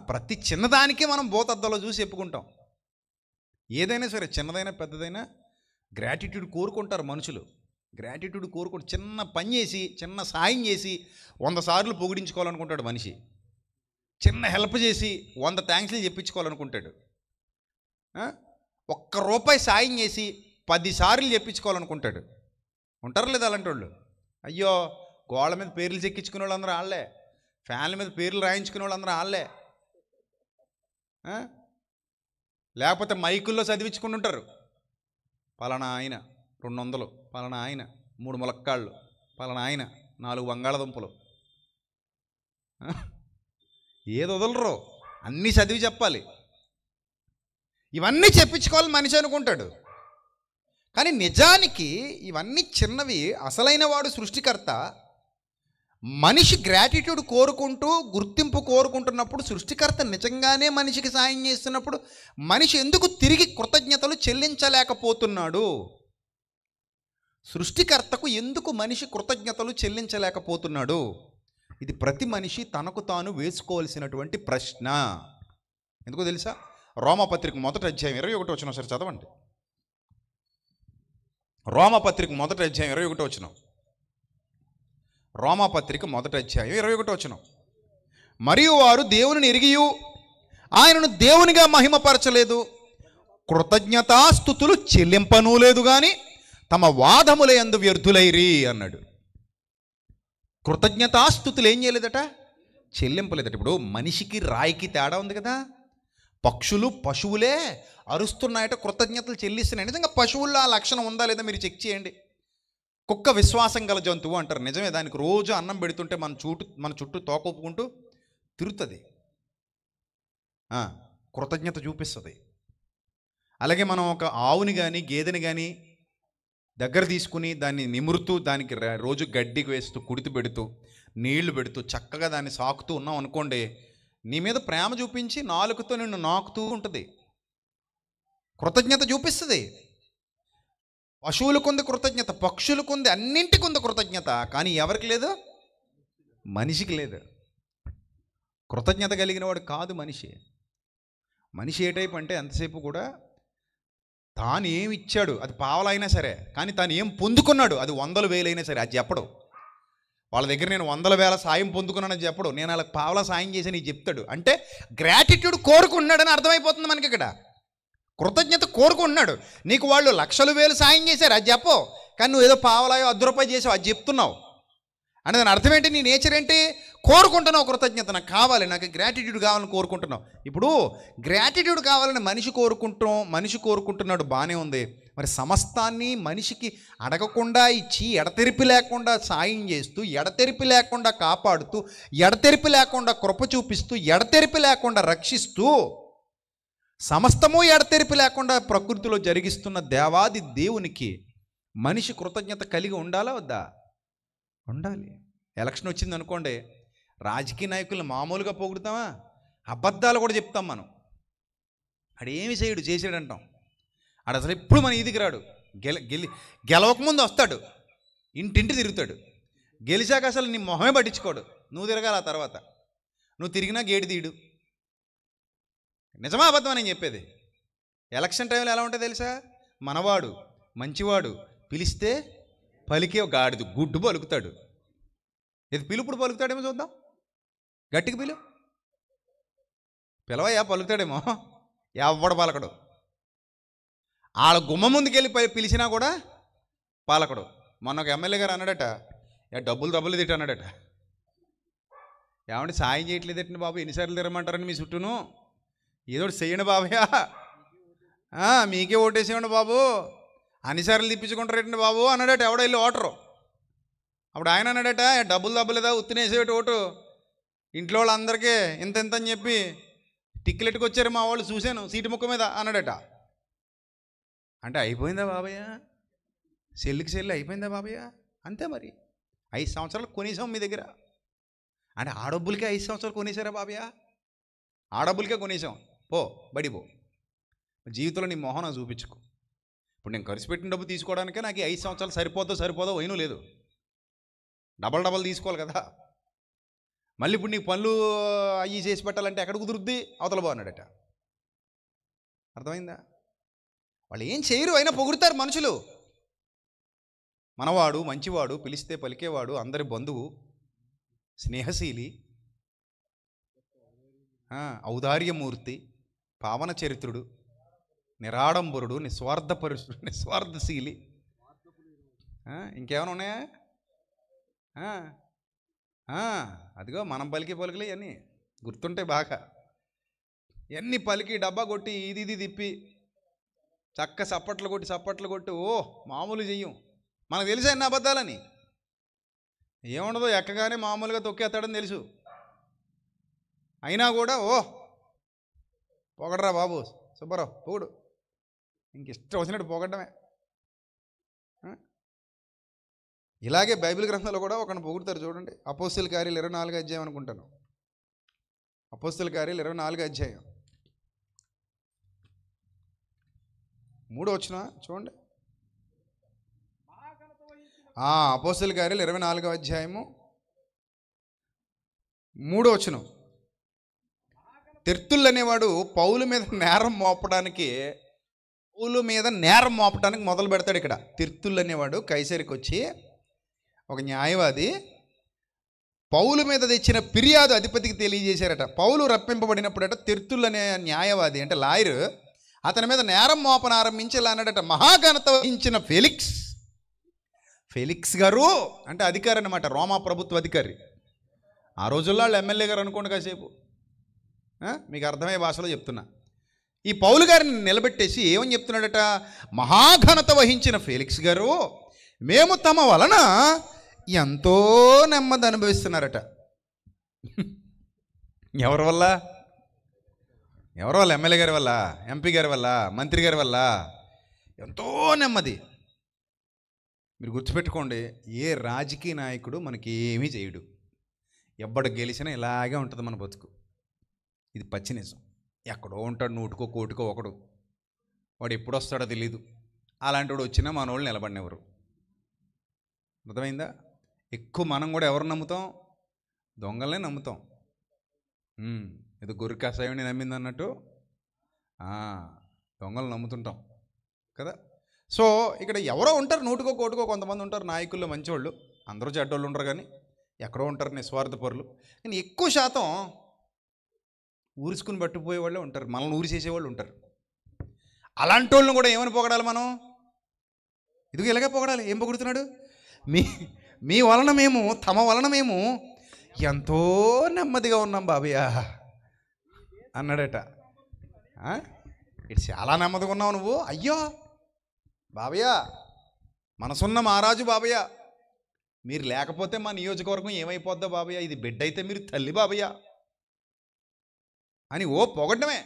ప్రతి చిన్నదానికి మనం భూతద్దంలో చూసి చెప్పుకుంటాం. ఏదైనా సరే, చిన్నదైనా పెద్దదైనా గ్రాటిట్యూడ్ కోరుకుంటారు మనుషులు. గ్రాటిట్యూడ్ కోరుకుంటూ చిన్న పని చేసి, చిన్న సాయం చేసి 100 సార్లు పొగిడించుకోవాలనుకుంటాడు మనిషి. చిన్న హెల్ప్ చేసి 100 థ్యాంక్స్లు చెప్పించుకోవాలనుకుంటాడు. ₹1 సాయం చేసి 10 సార్లు చెప్పించుకోవాలనుకుంటాడు. ఉంటారు లేదా అలాంటి వాళ్ళు? అయ్యో, గోళ్ళ మీద పేర్లు చెక్కించుకునే వాళ్ళందరూ వాళ్ళే, ఫ్యాన్ల మీద పేర్లు రాయించుకునే వాళ్ళందరూ వాళ్ళే, లేకపోతే మైకుల్లో చదివించుకుంటుంటారు. పలానా ఆయన 200, పలానా ఆయన 3 ములక్కాళ్ళు, పలానా ఆయన 4 బంగాళదుంపలు. ఏది వదలరు, అన్నీ చదివి చెప్పాలి. ఇవన్నీ చెప్పించుకోవాలి మనిషి అనుకుంటాడు. కానీ నిజానికి ఇవన్నీ చిన్నవి. అసలైన వాడు సృష్టికర్త. మనిషి గ్రాటిట్యూడ్ కోరుకుంటూ, గుర్తింపు కోరుకుంటున్నప్పుడు, సృష్టికర్త నిజంగానే మనిషికి సాయం చేస్తున్నప్పుడు మనిషి ఎందుకు తిరిగి కృతజ్ఞతలు చెల్లించలేకపోతున్నాడు? సృష్టికర్తకు ఎందుకు మనిషి కృతజ్ఞతలు చెల్లించలేకపోతున్నాడు? ఇది ప్రతి మనిషి తనకు తాను వేసుకోవాల్సినటువంటి ప్రశ్న. ఎందుకో తెలుసా? రోమపత్రిక 1:21 వచనం సరే చదవండి. రోమపత్రిక 1:21 వచనం. రోమపత్రిక 1:21 వచనం. మరియు వారు దేవునిని ఎరిగియు ఆయనను దేవునిగా మహిమపరచలేదు, కృతజ్ఞతాస్తుతులు చెల్లింపనూ లేదు గాని తమ వాదముల యందు వ్యర్థులైరి అన్నాడు. కృతజ్ఞతాస్తుతులు ఏం చేయలేదట? చెల్లింపలేదట. ఇప్పుడు మనిషికి రాయికి తేడా ఉంది కదా. పక్షులు పశువులే అరుస్తున్నాయట, కృతజ్ఞతలు చెల్లిస్తున్నాయి. నిజంగా పశువుల్లో ఆ లక్షణం ఉందా లేదా మీరు చెక్ చేయండి. కుక్క విశ్వాసం గల జంతువు అంటారు. నిజమే, దానికి రోజు అన్నం పెడుతుంటే మన చుట్టూ తోకొప్పుకుంటూ తిరుగుతుంది, కృతజ్ఞత చూపిస్తుంది. అలాగే మనం ఒక ఆవుని కానీ గేదెని కానీ దగ్గర తీసుకుని దాన్ని నిమురుతూ దానికి రోజు గడ్డికి వేస్తూ కుడితి పెడుతూ నీళ్లు పెడుతూ చక్కగా దాన్ని సాకుతూ ఉన్నాం అనుకోండి, నీ మీద ప్రేమ చూపించి నాలుకతో నిన్ను నాకుతూ ఉంటుంది, కృతజ్ఞత చూపిస్తుంది. పశువులకు ఉంది కృతజ్ఞత, పక్షులకు ఉంది, అన్నింటికి ఉంది కృతజ్ఞత. కానీ ఎవరికి లేదు? మనిషికి లేదు. కృతజ్ఞత కలిగిన వాడు కాదు మనిషి. మనిషి ఏ టైప్ అంటే ఎంతసేపు కూడా తాను ఏమి ఇచ్చాడు, అది పావలైనా సరే, కానీ తాను ఏం పొందుకున్నాడు, అది 100,000 అయినా సరే, అది చెప్పడు. వాళ్ళ దగ్గర నేను 100,000 సాయం పొందుకున్నానని చెప్పడు. నేను వాళ్ళకి పావలా సాయం చేసి నీకు చెప్తాడు. అంటే గ్రాటిట్యూడ్ కోరుకున్నాడని అర్థమైపోతుంది మనకి ఇక్కడ. కృతజ్ఞత కోరుకుంటున్నాడు. నీకు వాళ్ళు 1,00,000 సాయం చేశారు, అది చెప్పవు. కానీ నువ్వు ఏదో పావలాయో ₹10 చేసావు, అది చెప్తున్నావు. అంటే దాని అర్థం ఏంటి? నీ నేచర్ ఏంటి? కోరుకుంటున్నావు కృతజ్ఞత. నాకు కావాలి, నాకు గ్రాటిట్యూడ్ కావాలని కోరుకుంటున్నావు. ఇప్పుడు గ్రాటిట్యూడ్ కావాలని మనిషి కోరుకుంటున్నాడు, బాగానే ఉంది. మరి సమస్తాన్ని మనిషికి అడగకుండా ఇచ్చి, ఎడతెరిపి లేకుండా సాయం చేస్తూ, ఎడతెరిపి లేకుండా కాపాడుతూ, ఎడతెరిపి లేకుండా కృప చూపిస్తూ, ఎడతెరిపి లేకుండా రక్షిస్తూ, సమస్తము ఎడతెరిపి లేకుండా ప్రకృతిలో జరిగిస్తున్న దేవాది దేవునికి మనిషి కృతజ్ఞత కలిగి ఉండాలా వద్దా? ఉండాలి. ఎలక్షన్ వచ్చింది అనుకోండి, రాజకీయ నాయకులను మామూలుగా పొగుడుతామా? అబద్ధాలు కూడా చెప్తాం మనం. ఆడేమి చేయడు, చేసాడంటాం. ఆడు అసలు ఎప్పుడు మన ఈదికి రాడు. గెలవకముందు వస్తాడు, ఇంటింటి తిరుగుతాడు. గెలిచాక అసలు నీ మొహమే పట్టించుకోడు. నువ్వు తిరగాలి, ఆ తర్వాత నువ్వు తిరిగినా గేటు తీయడు. నిజమా అబద్ధమా నేను చెప్పేది? ఎలక్షన్ టైంలో ఎలా ఉంటుంది తెలుసా? మనవాడు మంచివాడు, పిలిస్తే పలికే గాడిద గుడ్డు పలుకుతాడు. ఇది పిలుపుడు పలుకుతాడేమో చూద్దాం. గట్టికి పిలవయ్యా, పలుకుతాడేమో. ఎవడు పలకడు. వాళ్ళ గుమ్మ ముందుకెళ్ళి పిలిచినా కూడా పలకడు. మొన్న ఒక ఎమ్మెల్యే గారు అన్నాడట, డబ్బులు తిట్టు అన్నాడట. ఏమంటే సాయం చేయట్లేదటండి బాబు, ఎన్నిసార్లు తిరగమంటారని మీ చుట్టూను, ఏదో చెయ్యండి బాబయ్యా, మీకే ఓటేసేయండి బాబు, అన్నిసార్లు తిప్పించుకుంటారేటండి బాబు అన్నాడట ఎవడో వెళ్ళి ఓటరు. అప్పుడు ఆయన అన్నాడట, డబ్బులు లేదా ఉత్తినేసేటి ఓటు, ఇంట్లో వాళ్ళందరికీ ఇంత అని చెప్పి టిక్కెట్కి వచ్చారు మా వాళ్ళు, చూశాను సీటు ముక్క మీద అన్నాడట. అంటే అయిపోయిందా బాబయ్య? సెల్లుకి అయిపోయిందా బాబయ్య? అంతే మరి. 5 సంవత్సరాలు కొనేసాం మీ దగ్గర. అంటే ఆ డబ్బులకే 5 సంవత్సరాలు కొనేసారా బాబయ్య? ఆ డబ్బులకే కొనేసాం. పో బడిపో, జీవితంలో నీ మొహం నాకు చూపించుకో. ఇప్పుడు నేను ఖర్చు పెట్టిన డబ్బు తీసుకోవడానికే నాకు 5 సంవత్సరాలు సరిపోదో వైను లేదు, డబల్ తీసుకోవాలి కదా. మళ్ళీ ఇప్పుడు నీకు పనులు అయ్యి చేసి పెట్టాలంటే ఎక్కడ కుదురుద్ది? అవతల బాగున్నాడట. అర్థమైందా? వాళ్ళు ఏం చేయరు, అయినా పొగుడుతారు మనుషులు. మనవాడు మంచివాడు, పిలిస్తే పలికేవాడు, అందరి బంధువు, స్నేహశీలి, ఔదార్యమూర్తి, పావన చరిత్రుడు, నిరాడంబరుడు, నిస్వార్థశీలి, ఇంకేమైనా ఉన్నాయా? అదిగో మనం పలికే పలుకులే ఇవన్నీ గుర్తుంటాయి బాగా. ఇవన్నీ పలికి డబ్బా కొట్టి ఇది తిప్పి చక్క చప్పట్లు కొట్టి ఓ మామూలు చెయ్యం. మనకు తెలుసా ఎన్ని అబద్ధాలని? ఏముండదో, ఎక్కగానే మామూలుగా తొక్కేస్తాడని తెలుసు. అయినా కూడా పొగడరా బాబు సుబ్బారావు, పొగుడు, ఇంకిష్టం వచ్చినట్టు పొగడమే. ఇలాగే బైబిల్ గ్రంథంలో కూడా ఒకరిని పొగుడుతారు చూడండి. అపోస్తలుల కార్యాలు 24వ అధ్యాయం అనుకుంటాను. అపోస్తలుల కార్యాలు 24వ అధ్యాయం 3వ వచనం చూడండి. అపోస్తలుల కార్యాలు 24వ అధ్యాయము 3వ వచనం. తెర్తుళ్ళు అనేవాడు పౌలు మీద నేరం మోపడానికి మొదలు పెడతాడు. ఇక్కడ తెర్తుళ్ళు అనేవాడు కైసరికి వచ్చి ఒక న్యాయవాది పౌలు మీద తెచ్చిన ఫిర్యాదు అధిపతికి తెలియజేశారట. పౌలు రప్పింపబడినప్పుడట తెర్తుళ్ళు అనే న్యాయవాది అంటే లాయరు అతని మీద నేరం మోపనారంభించి ఇలా అన్నాడట, మహాఘనత వహించిన ఫెలిక్స్ గారు అంటే అధికారి అన్నమాట, రోమా ప్రభుత్వ అధికారి. ఆ రోజుల్లో వాళ్ళు ఎమ్మెల్యే గారు అనుకోండి కాసేపు, మీకు అర్థమయ్యే భాషలో చెప్తున్నా. ఈ పౌలు గారిని నిలబెట్టేసి ఏమని చెప్తున్నాడట, మహాఘనత వహించిన ఫెలిక్స్ గారు మేము తమ వలన ఎంతో నెమ్మది అనుభవిస్తున్నారట. ఎవరి వల్ల? ఎమ్మెల్యే గారి వల్ల, ఎంపీ గారి వల్ల, మంత్రి గారి వల్ల ఎంతో నెమ్మది. మీరు గుర్తుపెట్టుకోండి, ఏ రాజకీయ నాయకుడు మనకి ఏమీ చేయడు. ఎవ్వడు గెలిచినా ఇలాగే ఉంటుంది మన బతుకు. ఇది పచ్చి నిజం. ఎక్కడో ఉంటాడు, నూటికో కోటికో ఒకడు, వాడు ఎప్పుడు వస్తాడో తెలీదు. అలాంటి వాడు వచ్చినా మన వాళ్ళు నిలబడినెవరు. అర్థమైందా? ఎక్కువ మనం కూడా ఎవరు నమ్ముతాం? దొంగలనే నమ్ముతాం. ఏదో గొర్రె కషాయాన్ని నమ్మింది అన్నట్టు దొంగలు నమ్ముతుంటాం కదా. సో ఇక్కడ ఎవరో ఉంటారు, నూటికో కోటికో కొంతమంది ఉంటారు నాయకుల్లో మంచివాళ్ళు. అందరూ చెడ్డోళ్ళు ఉంటారు, కానీ ఎక్కడో ఉంటారు నిస్వార్థపరులు. కానీ ఎక్కువ శాతం ఊరుసుకుని పట్టుకుపోయే వాళ్ళే ఉంటారు, మనల్ని ఊరి చేసేవాళ్ళు ఉంటారు. అలాంటి వాళ్ళని కూడా ఏమని పొగడాలి మనం? ఇదిగో ఇలాగే పొగడాలి. ఏం పొగుడుతున్నాడు? మీ వలన మేము, తమ వలన మేము ఎంతో నెమ్మదిగా ఉన్నాం బాబయ్య అన్నాడట. ఇటు చాలా నెమ్మదిగా ఉన్నావు నువ్వు. అయ్యో బాబయ్య, మనసున్న మహారాజు బాబయ్య, మీరు లేకపోతే మా నియోజకవర్గం ఏమైపోద్దా బాబయ్య, ఇది బిడ్డ అయితే మీరు తల్లి బాబయ్య అని పొగడమే,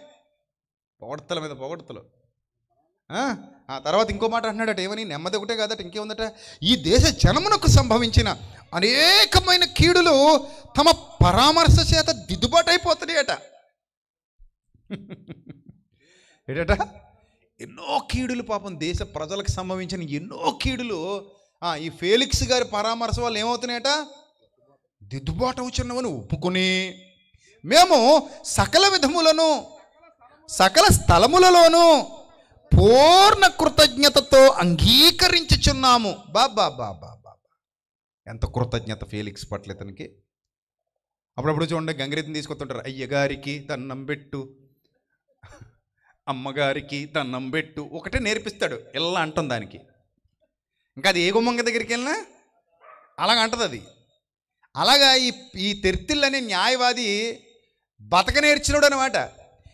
పొగడతల మీద పొగడతలు. ఆ తర్వాత ఇంకో మాట అంటున్నాడట, ఏమని? నెమ్మది ఒకటే కాదట, ఇంకేముందట, ఈ దేశ జనమునకు సంభవించిన అనేకమైన కీడులు తమ పరామర్శ చేత దిద్దుబాటు అయిపోతున్నాయట. ఏంటట? ఎన్నో కీడులు, పాపం దేశ ప్రజలకు సంభవించిన ఎన్నో కీడులు ఈ ఫెలిక్స్ గారి పరామర్శ వల్ల ఏమవుతున్నాయట? దిద్దుబాటు అవుతున్నవని ఒప్పుకొని మేము సకల విధములను సకల స్థలములలోనూ పూర్ణ కృతజ్ఞతతో అంగీకరించుచున్నాము. బాబా బాబా బాబా, ఎంత కృతజ్ఞత ఫెలిక్స్ పట్ల ఇతనికి. అప్పుడప్పుడు చూడండి, గంగిరెద్దుని తీసుకొస్తుంటారు, అయ్యగారికి దండం పెట్టు, అమ్మగారికి దండం పెట్టు, ఒకటే నేర్పిస్తాడు ఇలా అంటాం దానికి. ఇంకా అది ఏ గుమ్మంగ దగ్గరికి వెళ్ళినా అలాగ అంటది అది. అలాగా ఈ తెర్తిల్ అనే న్యాయవాది బతక నేర్చినోడు అనమాట.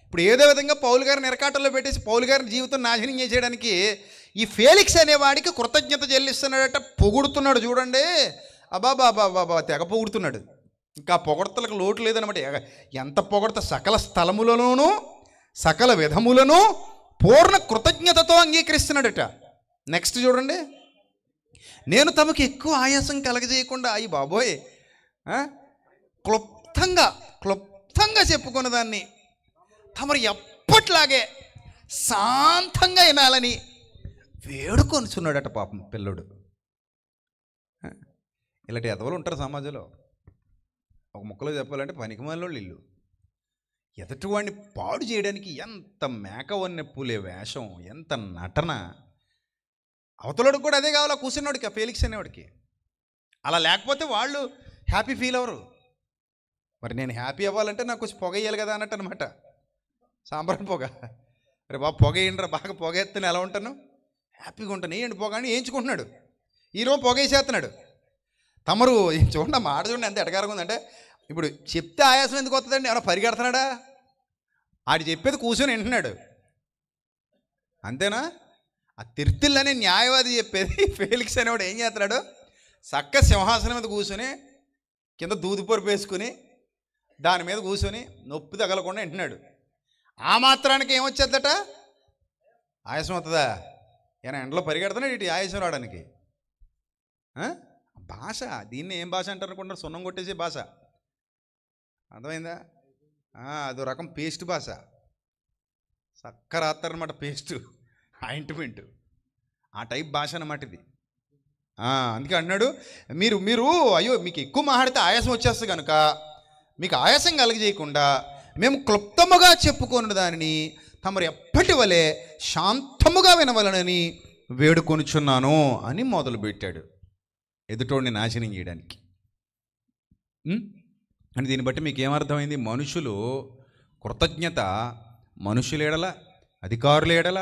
ఇప్పుడు ఏదో విధంగా పౌలు గారిని నిరకాటంలో పెట్టేసి పౌలు గారిని జీవితం నాశనం చేసేయడానికి ఈ ఫెలిక్స్ అనేవాడికి కృతజ్ఞత చెల్లిస్తున్నాడట, పొగుడుతున్నాడు. చూడండి, అబాబాబాబా తెగ పొగుడుతున్నాడు. ఇంకా పొగడతలకు లోటు లేదనమాట. ఎంత పొగడత! సకల స్థలములలోనూ సకల విధములను పూర్ణ కృతజ్ఞతతో అంగీకరిస్తున్నాడట. నెక్స్ట్ చూడండి, నేను తమకు ఎక్కువ ఆయాసం కలగజేయకుండా, అయ్యి బాబోయ్, క్లుప్తంగా చెప్పుకున్న దాన్ని తమరు ఎప్పట్లాగే శాంతంగా వినాలని వేడుకొనుచున్నాడట. పాపం పిల్లడు. ఇలాంటి ఎదవలు ఉంటారు సమాజంలో. ఒక ముక్కలో చెప్పాలంటే పనికిమాలినోళ్ళు ఇల్లు. ఎదుటివాడిని పాడు చేయడానికి ఎంత మేకవన్నె పూలే వేషం, ఎంత నటన. అవతలడికి కూడా అదే కావాలా కూర్చున్నవాడికి, ఆ ఫెలిక్స్ అనేవాడికి. అలా లేకపోతే వాళ్ళు హ్యాపీ ఫీల్ అవ్వరు. మరి నేను హ్యాపీ అవ్వాలంటే నాకు కొంచెం పొగ వేయాలి కదా అన్నట్టు అనమాట. సాంబ్రాణి పొగ, అరే బాబు పొగ వేయండిరా, బాగా పొగ ఎత్తని ఎలా ఉంటాను, హ్యాపీగా ఉంటాను, వేయండి పొగ అని వేయించుకుంటున్నాడు. ఈరోజు పొగ వేసేస్తున్నాడు. తమరు చూడండి, మాట చూడండి ఎంత ఎటకారంగా ఉందంటే. ఇప్పుడు చెప్తే ఆయాసం ఎందుకు వస్తుందండి? ఏమైనా పరిగెడుతున్నాడా? ఆడు చెప్పేది కూర్చొని వింటున్నాడు అంతేనా? ఆ తెర్తిల్ అనే న్యాయవాది చెప్పేది ఫెలిక్స్ అనేవాడు ఏం చేస్తున్నాడు? చక్క సింహాసనం మీద కూర్చొని కింద దూదిపరుపు వేసుకుని దాని మీద కూర్చొని నొప్పి తగలకుండా వింటున్నాడు. ఆ మాత్రానికి ఏమొచ్చేద్దట? ఆయాసం వస్తుందా? ఏమైనా ఎండలో పరిగెడుతున్నాడు ఇటు ఆయాసం రావడానికి. భాష, దీన్ని ఏం భాష అంటారు అనుకుంటారు? సున్నం కొట్టేసే భాష. అర్థమైందా? అదో రకం పేస్ట్ భాష. చక్క రాస్తారనమాట, పేస్టు, ఆయింట్మెంట్, ఆ టైప్ భాష అన్నమాట ఇది. అందుకే అన్నాడు, మీరు మీరు అయ్యో మీకు ఎక్కువ మాట్లాడితే ఆయాసం వచ్చేస్తుంది కనుక మీకు ఆయాసం కలగజేయకుండా మేము క్లుప్తముగా చెప్పుకున్న దానిని తమరు ఎప్పటి వలె శాంతముగా వినవలనని వేడుకొనుచున్నాను అని మొదలుపెట్టాడు, ఎదుటోడిని నాశనం చేయడానికి. అని దీన్ని బట్టి మీకు ఏమర్థమైంది? మనుషులు కృతజ్ఞత మనుషుల ఎడల, అధికారుల ఎడల,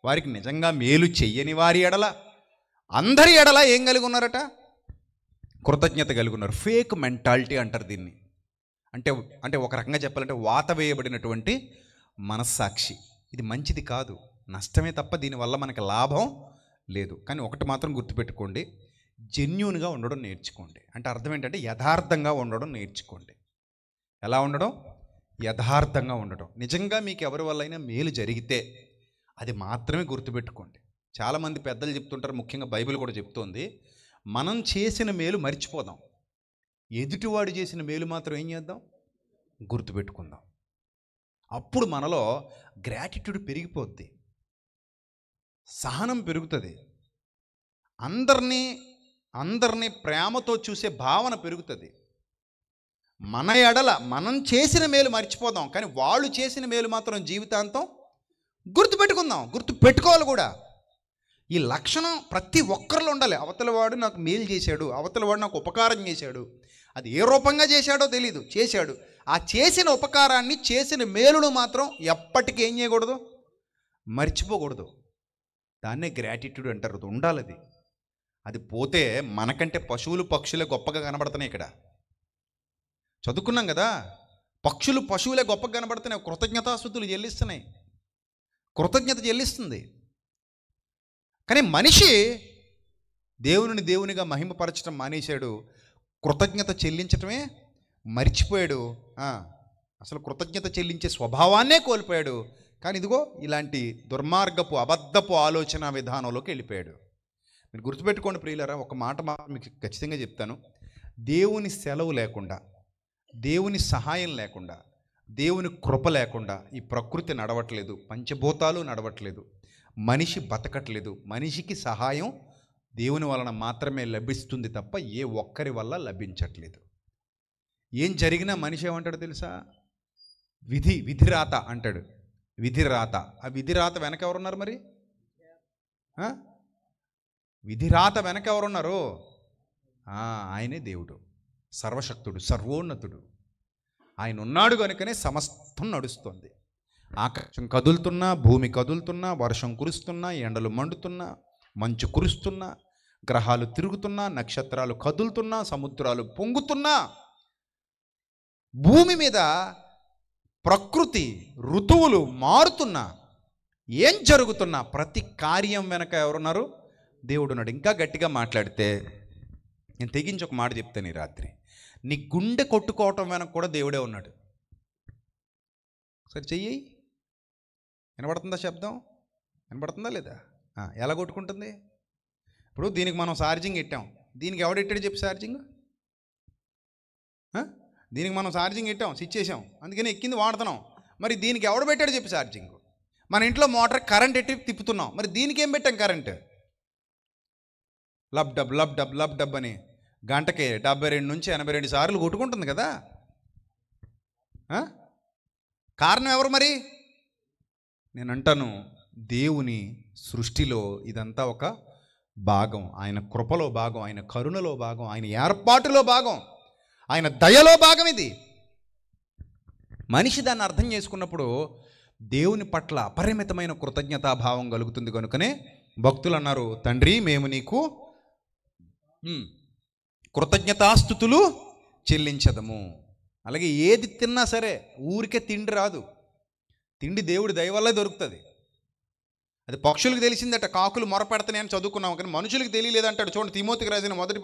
వారికి నిజంగా మేలు చెయ్యని వారి ఎడల, అందరి ఎడల ఏం కలిగి ఉన్నారట? కృతజ్ఞత కలిగి ఉన్నారు. ఫేక్ మెంటాలిటీ అంటారు దీన్ని. అంటే ఒక రకంగా చెప్పాలంటే వాత వేయబడినటువంటి మనస్సాక్షి. ఇది మంచిది కాదు, నష్టమే తప్ప దీనివల్ల మనకి లాభం లేదు. కానీ ఒకటి మాత్రం గుర్తుపెట్టుకోండి, జెన్యూన్గా ఉండడం నేర్చుకోండి. అంటే అర్థం ఏంటంటే యథార్థంగా ఉండడం నేర్చుకోండి. ఎలా ఉండడం? యథార్థంగా ఉండడం. నిజంగా మీకు ఎవరి వల్లైనా మేలు జరిగితే అది మాత్రమే గుర్తుపెట్టుకోండి. చాలామంది పెద్దలు చెప్తుంటారు, ముఖ్యంగా బైబిల్ కూడా చెప్తోంది, మనం చేసిన మేలు మర్చిపోదాం, ఎదుటివాడు చేసిన మేలు మాత్రం ఏం చేద్దాం? గుర్తుపెట్టుకుందాం. అప్పుడు మనలో గ్రాటిట్యూడ్ పెరిగిపోద్ది, సహనం పెరుగుతుంది, అందరినీ ప్రేమతో చూసే భావన పెరుగుతుంది. మన ఎడల మనం చేసిన మేలు మర్చిపోదాం, కానీ వాళ్ళు చేసిన మేలు మాత్రం జీవితాంతం గుర్తుపెట్టుకుందాం, గుర్తుపెట్టుకోవాలి కూడా. ఈ లక్షణం ప్రతి ఒక్కరిలో ఉండాలి. అవతలవాడు నాకు మేలు చేశాడు, అవతలవాడు నాకు ఉపకారం చేశాడు, అది ఏ రూపంగా చేశాడో తెలీదు, చేశాడు. ఆ చేసిన ఉపకారాన్ని, చేసిన మేలును మాత్రం ఎప్పటికీ ఏం చేయకూడదు? మర్చిపోకూడదు. దాన్నే గ్రాటిట్యూడ్ అంటారు. ఉండాలి అది. అది పోతే మనకంటే పశువులు పక్షులే గొప్పగా కనబడుతున్నాయి. ఇక్కడ చదువుకున్నాం కదా, పక్షులు పశువులే గొప్పగా కనబడుతున్నాయి, కృతజ్ఞతాస్తుతులు చెల్లిస్తున్నాయి, కృతజ్ఞత చెల్లిస్తుంది. కానీ మనిషి దేవునిగా మహిమపరచడం మానేశాడు, కృతజ్ఞత చెల్లించటమే మర్చిపోయాడు. అసలు కృతజ్ఞత చెల్లించే స్వభావాన్నే కోల్పోయాడు. కానీ ఇదిగో ఇలాంటి దుర్మార్గపు అబద్ధపు ఆలోచన విధానంలోకి వెళ్ళిపోయాడు. మీరు గుర్తుపెట్టుకోండి ప్రియులారా, ఒక మాట మీకు ఖచ్చితంగా చెప్తాను. దేవుని సెలవు లేకుండా, దేవుని సహాయం లేకుండా, దేవుని కృప లేకుండా ఈ ప్రకృతి నడవట్లేదు, పంచభూతాలు నడవట్లేదు, మనిషి బతకట్లేదు. మనిషికి సహాయం దేవుని వలన మాత్రమే లభిస్తుంది తప్ప ఏ ఒక్కరి వల్ల లభించట్లేదు. ఏం జరిగినా మనిషి ఏమంటాడు తెలుసా? విధిరాత అంటాడు. విధిరాత. ఆ విధిరాత వెనక ఎవరున్నారు మరి? విధిరాత వెనక ఎవరున్నారు? ఆయనే దేవుడు, సర్వశక్తుడు, సర్వోన్నతుడు. ఆయన ఉన్నాడు కనుకనే సమస్తం నడుస్తుంది. ఆకాశం కదులుతున్నా, భూమి కదులుతున్నా, వర్షం కురుస్తున్నా, ఎండలు మండుతున్నా, మంచు కురుస్తున్నా, గ్రహాలు తిరుగుతున్నా, నక్షత్రాలు కదులుతున్నా, సముద్రాలు పొంగుతున్నా, భూమి మీద ప్రకృతి ఋతువులు మారుతున్నా, ఏం జరుగుతున్నా ప్రతి కార్యం వెనక ఎవరున్నారు? దేవుడు ఉన్నాడు. ఇంకా గట్టిగా మాట్లాడితే నేను తెగించి ఒక మాట చెప్తాను ఈ రాత్రి, నీ గుండె కొట్టుకోవటం వెనక కూడా దేవుడే ఉన్నాడు. సరే చెయ్యి, వినబడుతుందా? శబ్దం వినబడుతుందా లేదా? ఎలా కొట్టుకుంటుంది? ఇప్పుడు దీనికి మనం ఛార్జింగ్ పెట్టాం, దీనికి ఎవడెట్టాడు చెప్పి ఛార్జింగ్? దీనికి మనం ఛార్జింగ్ పెట్టాం, స్విచ్ చేసాం, అందుకని ఎక్కింది వాడుతున్నాం. మరి దీనికి ఎవడు పెట్టాడు చెప్పి ఛార్జింగ్? మన ఇంట్లో మోటార్ కరెంట్ ఎట్టి తిప్పుతున్నాం, మరి దీనికి ఏం పెట్టాం? Current lub dub lub dub lub dub అని గంటకి 72 నుంచి 82 సార్లు కొట్టుకుంటుంది కదా. కారణం ఎవరు మరి? నేను అంటాను, దేవుని సృష్టిలో ఇదంతా ఒక భాగం, ఆయన కృపలో భాగం, ఆయన కరుణలో భాగం, ఆయన ఏర్పాటులో భాగం, ఆయన దయలో భాగం ఇది. మనిషి దాన్ని అర్థం చేసుకున్నప్పుడు దేవుని పట్ల అపరిమితమైన కృతజ్ఞతాభావం కలుగుతుంది. కనుకనే భక్తులు అన్నారు, తండ్రి మేము నీకు కృతజ్ఞతాస్తుతులు చెల్లించదము. అలాగే ఏది తిన్నా సరే ఊరికే తిండి రాదు, తిండి దేవుడి దయ వల్లే దొరుకుతుంది. అది పక్షులకు తెలిసిందట, కాకులు మొరపెడతానే అని చదువుకున్నాం, కానీ మనుషులకు తెలియలేదంటాడు. చూడండి, తిమోతికి రాసిన మొదటి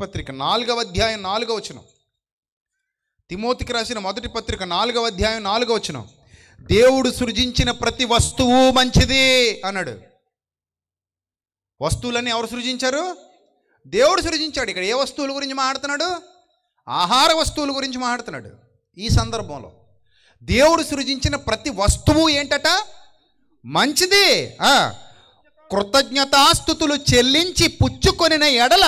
పత్రిక, 4వ అధ్యాయం 4వ వచనం. తిమోతికి రాసిన మొదటి పత్రిక 4వ అధ్యాయం 4వ వచనం. దేవుడు సృజించిన ప్రతి వస్తువు మంచిది అన్నాడు. వస్తువులన్నీ ఎవరు సృజించారు? దేవుడు సృజించాడు. ఇక్కడ ఏ వస్తువుల గురించి మాట్లాడుతున్నాడు? ఆహార వస్తువుల గురించి మాట్లాడుతున్నాడు. ఈ సందర్భంలో దేవుడు సృజించిన ప్రతి వస్తువు ఏంటట? మంచిది. కృతజ్ఞతాస్తుతులు చెల్లించి పుచ్చుకొనిన ఎడల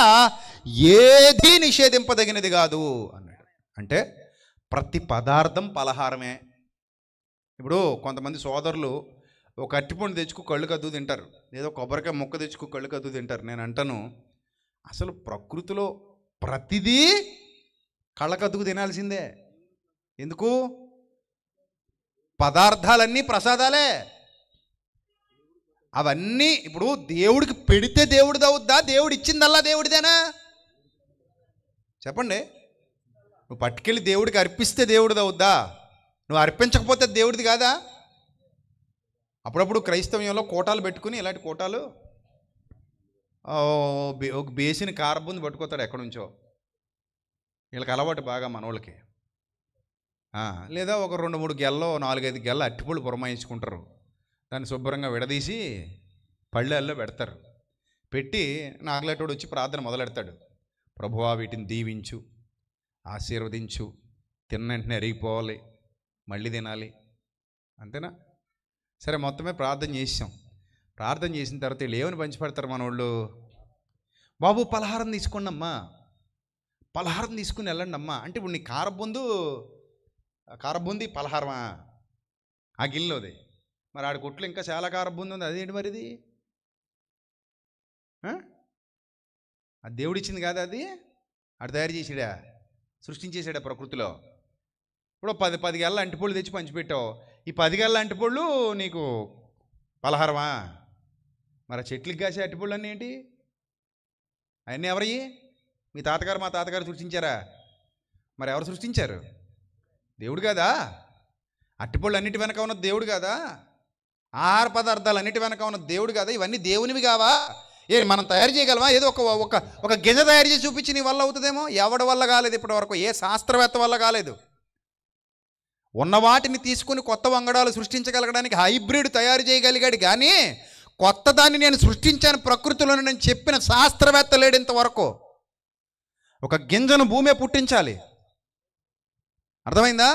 ఏదీ నిషేధింపదగినది కాదు అన్నాడు. అంటే ప్రతి పదార్థం పలహారమే. ఇప్పుడు కొంతమంది సోదరులు ఒక అట్టిపండు తెచ్చుకు కళ్ళు కద్దు తింటారు, లేదా కొబ్బరికాయ ముక్క తెచ్చుకు కళ్ళు కద్దు తింటారు. నేను అంటాను, అసలు ప్రకృతిలో ప్రతిదీ కళ్ళకద్దుకు తినాల్సిందే. ఎందుకు? పదార్థాలన్నీ ప్రసాదాలే. అవన్నీ ఇప్పుడు దేవుడికి పెడితే దేవుడిది అవుద్దా? దేవుడు ఇచ్చిందల్లా దేవుడిదేనా? చెప్పండి. నువ్వు పట్టుకెళ్ళి దేవుడికి అర్పిస్తే దేవుడిది అవుద్దా? నువ్వు అర్పించకపోతే దేవుడిది కాదా? అప్పుడప్పుడు క్రైస్తవ్యంలో కోటాలు పెట్టుకుని, ఇలాంటి కోటాలు ఒక బేసిని కారబుంది పట్టుకోతాడు ఎక్కడి నుంచో. వీళ్ళకి అలవాటు బాగా మనోళ్ళకి. లేదా ఒక 2-3 గెల్లో 4-5 గెల్ల అట్టిపళ్ళు పురమాయించుకుంటారు. దాన్ని శుభ్రంగా విడదీసి పళ్ళల్లో పెడతారు. పెట్టి నాగలేటోడు వచ్చి ప్రార్థన మొదలెడతాడు. ప్రభువా వీటిని దీవించు, ఆశీర్వదించు, తిన్న వెంటనే అరిగిపోవాలి, మళ్ళీ తినాలి, అంతేనా? సరే, మొత్తమే ప్రార్థన చేసాం. ప్రార్థన చేసిన తర్వాత వీళ్ళు ఏమని పంచిపెడతారు మన వాళ్ళు? బాబు పలహారం తీసుకోండి అమ్మా, పలహారం తీసుకుని వెళ్ళండి అమ్మా. అంటే ఇప్పుడు నీ కారబుంది పలహారమా ఆ గిల్లోది? మరి ఆడ కొట్లు ఇంకా చాలా కారబుంది ఉంది, అదేంటి మరి? ఇది అది దేవుడిచ్చింది కాదా? అది ఆడు తయారు చేసాడా, సృష్టించేసాడా ప్రకృతిలో? ఇప్పుడు 10 గెల్ల అంటిపళ్ళు తెచ్చి పంచిపెట్టావు. ఈ 10 గెల్ల అంటిపళ్ళు నీకు పలహారమా? మరి చెట్లకి కాసే అట్టిపళ్ళు అన్నీ ఏంటి? అవన్నీ ఎవరయ్యి? మీ తాతగారు మా తాతగారు సృష్టించారా? మరి ఎవరు సృష్టించారు? దేవుడు కాదా? అట్టిపళ్ళు అన్నిటి వెనక ఉన్న దేవుడు కాదా? ఆహార పదార్థాలు అన్నిటి వెనక ఉన్న దేవుడు కాదా? ఇవన్నీ దేవునివి కావా? మనం తయారు చేయగలమా? ఏదో ఒక గింజ తయారు చేసి చూపించి నీ వల్ల అవుతుందేమో. ఎవడి వల్ల కాలేదు ఇప్పటి వరకు, ఏ శాస్త్రవేత్త వల్ల కాలేదు. ఉన్న వాటిని తీసుకుని కొత్త వంగడాలు సృష్టించగలగడానికి హైబ్రిడ్ తయారు చేయగలిగాడు, కానీ కొత్త దాన్ని నేను సృష్టించాను ప్రకృతిలోనే నేను చెప్పిన శాస్త్రవేత్త లేడు ఇంతవరకు. ఒక గింజను భూమి పుట్టించాలి, అర్థమైందా?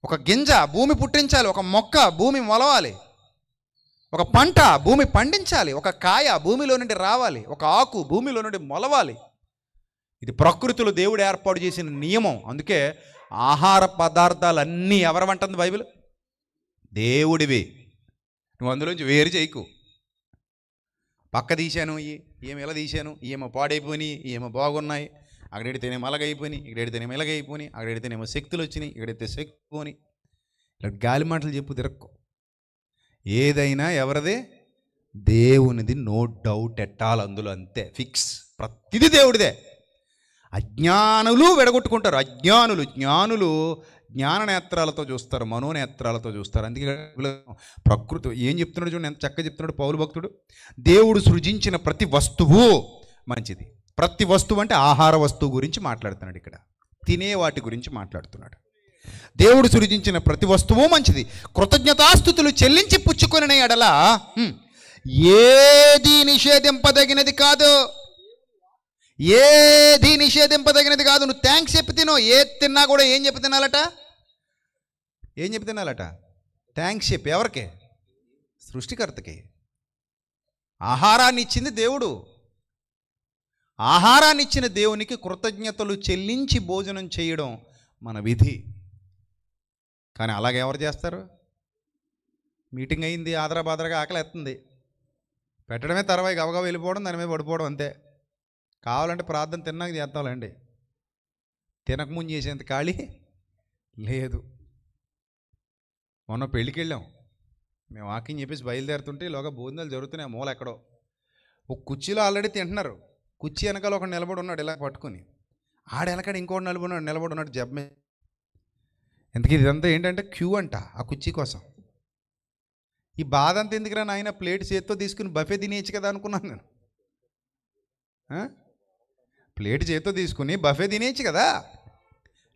ఒక గింజ భూమి పుట్టించాలి, ఒక మొక్క భూమి మొలవాలి, ఒక పంట భూమి పండించాలి, ఒక కాయ భూమిలో నుండి రావాలి, ఒక ఆకు భూమిలో నుండి మొలవాలి. ఇది ప్రకృతిలో దేవుడు ఏర్పాటు చేసిన నియమం. అందుకే ఆహార పదార్థాలన్నీ ఎవరమంటుంది బైబిల్? దేవుడివి. నువ్వు అందులోంచి వేరు చేయకు. పక్క తీశాను, ఏమి ఇలా తీశాను, ఏమో పాడైపోయినాయి, ఏమో బాగున్నాయి, అక్కడెడితేనేమో అలాగైపోయినాయి, ఇక్కడెడితేనేమో ఇలాగైపోయినాయి, అక్కడెడితేనేమో శక్తులు వచ్చినాయి, ఇక్కడైతే శక్తి పోని, ఇలా గాలి మాటలు చెప్పు తిరక్కు. ఏదైనా ఎవరిదే? దేవునిది, నో డౌట్ ఎట్టాల్. అందులో అంతే ఫిక్స్. ప్రతిదీ దేవుడిదే. అజ్ఞానులు విడగొట్టుకుంటారు. జ్ఞానులు జ్ఞాన నేత్రాలతో చూస్తారు, మనోనేత్రాలతో చూస్తారు. అందుకే ప్రకృతి ఏం చెప్తున్నాడు చూడండి, ఎంత చక్కగా చెప్తున్నాడు పౌలు భక్తుడు. దేవుడు సృజించిన ప్రతి వస్తువు మంచిది. ప్రతి వస్తువు అంటే ఆహార వస్తువు గురించి మాట్లాడుతున్నాడు ఇక్కడ, తినే వాటి గురించి మాట్లాడుతున్నాడు. దేవుడు సృజించిన ప్రతి వస్తువు మంచిది. కృతజ్ఞతాస్తుతులు చెల్లించి పుచ్చుకొనిన ఎడల ఏది నిషేధింపదగినది కాదు. ఏది నిషేధింపదగినది కాదు. నువ్వు థ్యాంక్స్ చెప్పి తినో. ఏది తిన్నా కూడా ఏం చెప్పి తినాలట? థ్యాంక్స్ చెప్పి. ఎవరికి? సృష్టికర్తకి. ఆహారాన్ని ఇచ్చింది దేవుడు. ఆహారాన్ని ఇచ్చిన దేవునికి కృతజ్ఞతలు చెల్లించి భోజనం చేయడం మన విధి. కానీ అలాగే ఎవరు చేస్తారు? మీటింగ్ అయింది, ఆదరాబాదరగా ఆకలేస్తుంది, పెట్టడమే తర్వాయి గవగా వెళ్ళిపోవడం, దాని మీద పడిపోవడం అంతే. కావాలంటే ప్రార్థన తిన్నాక చేద్దాంలేండి, తినకముందు చేసేంత ఖాళీ లేదు. మొన్న పెళ్ళికి వెళ్ళాం మేము, వాకింగ్ చెప్పేసి బయలుదేరుతుంటే ఇలాగా భోజనాలు జరుగుతున్నాయి. మూల ఎక్కడో ఒక కుర్చీలో ఆల్రెడీ తింటున్నారు. కుర్చీ వెనకాల ఒక నిలబడి ఉన్నాడు ఇలా పట్టుకుని, ఆడ వెనకాడ ఇంకోటి నిలబడి ఉన్నాడు జబ్బే. ఎందుకు ఇదంతా ఏంటంటే క్యూ అంట ఆ కుర్చీ కోసం. ఈ బాధ అంతా ఎందుకురా నాయన, ప్లేట్ చేతితో తీసుకుని బఫే తినేయచ్చు కదా అనుకున్నాను నేను. ప్లేట్ చేతితో తీసుకుని బఫే తినేయచ్చు కదా.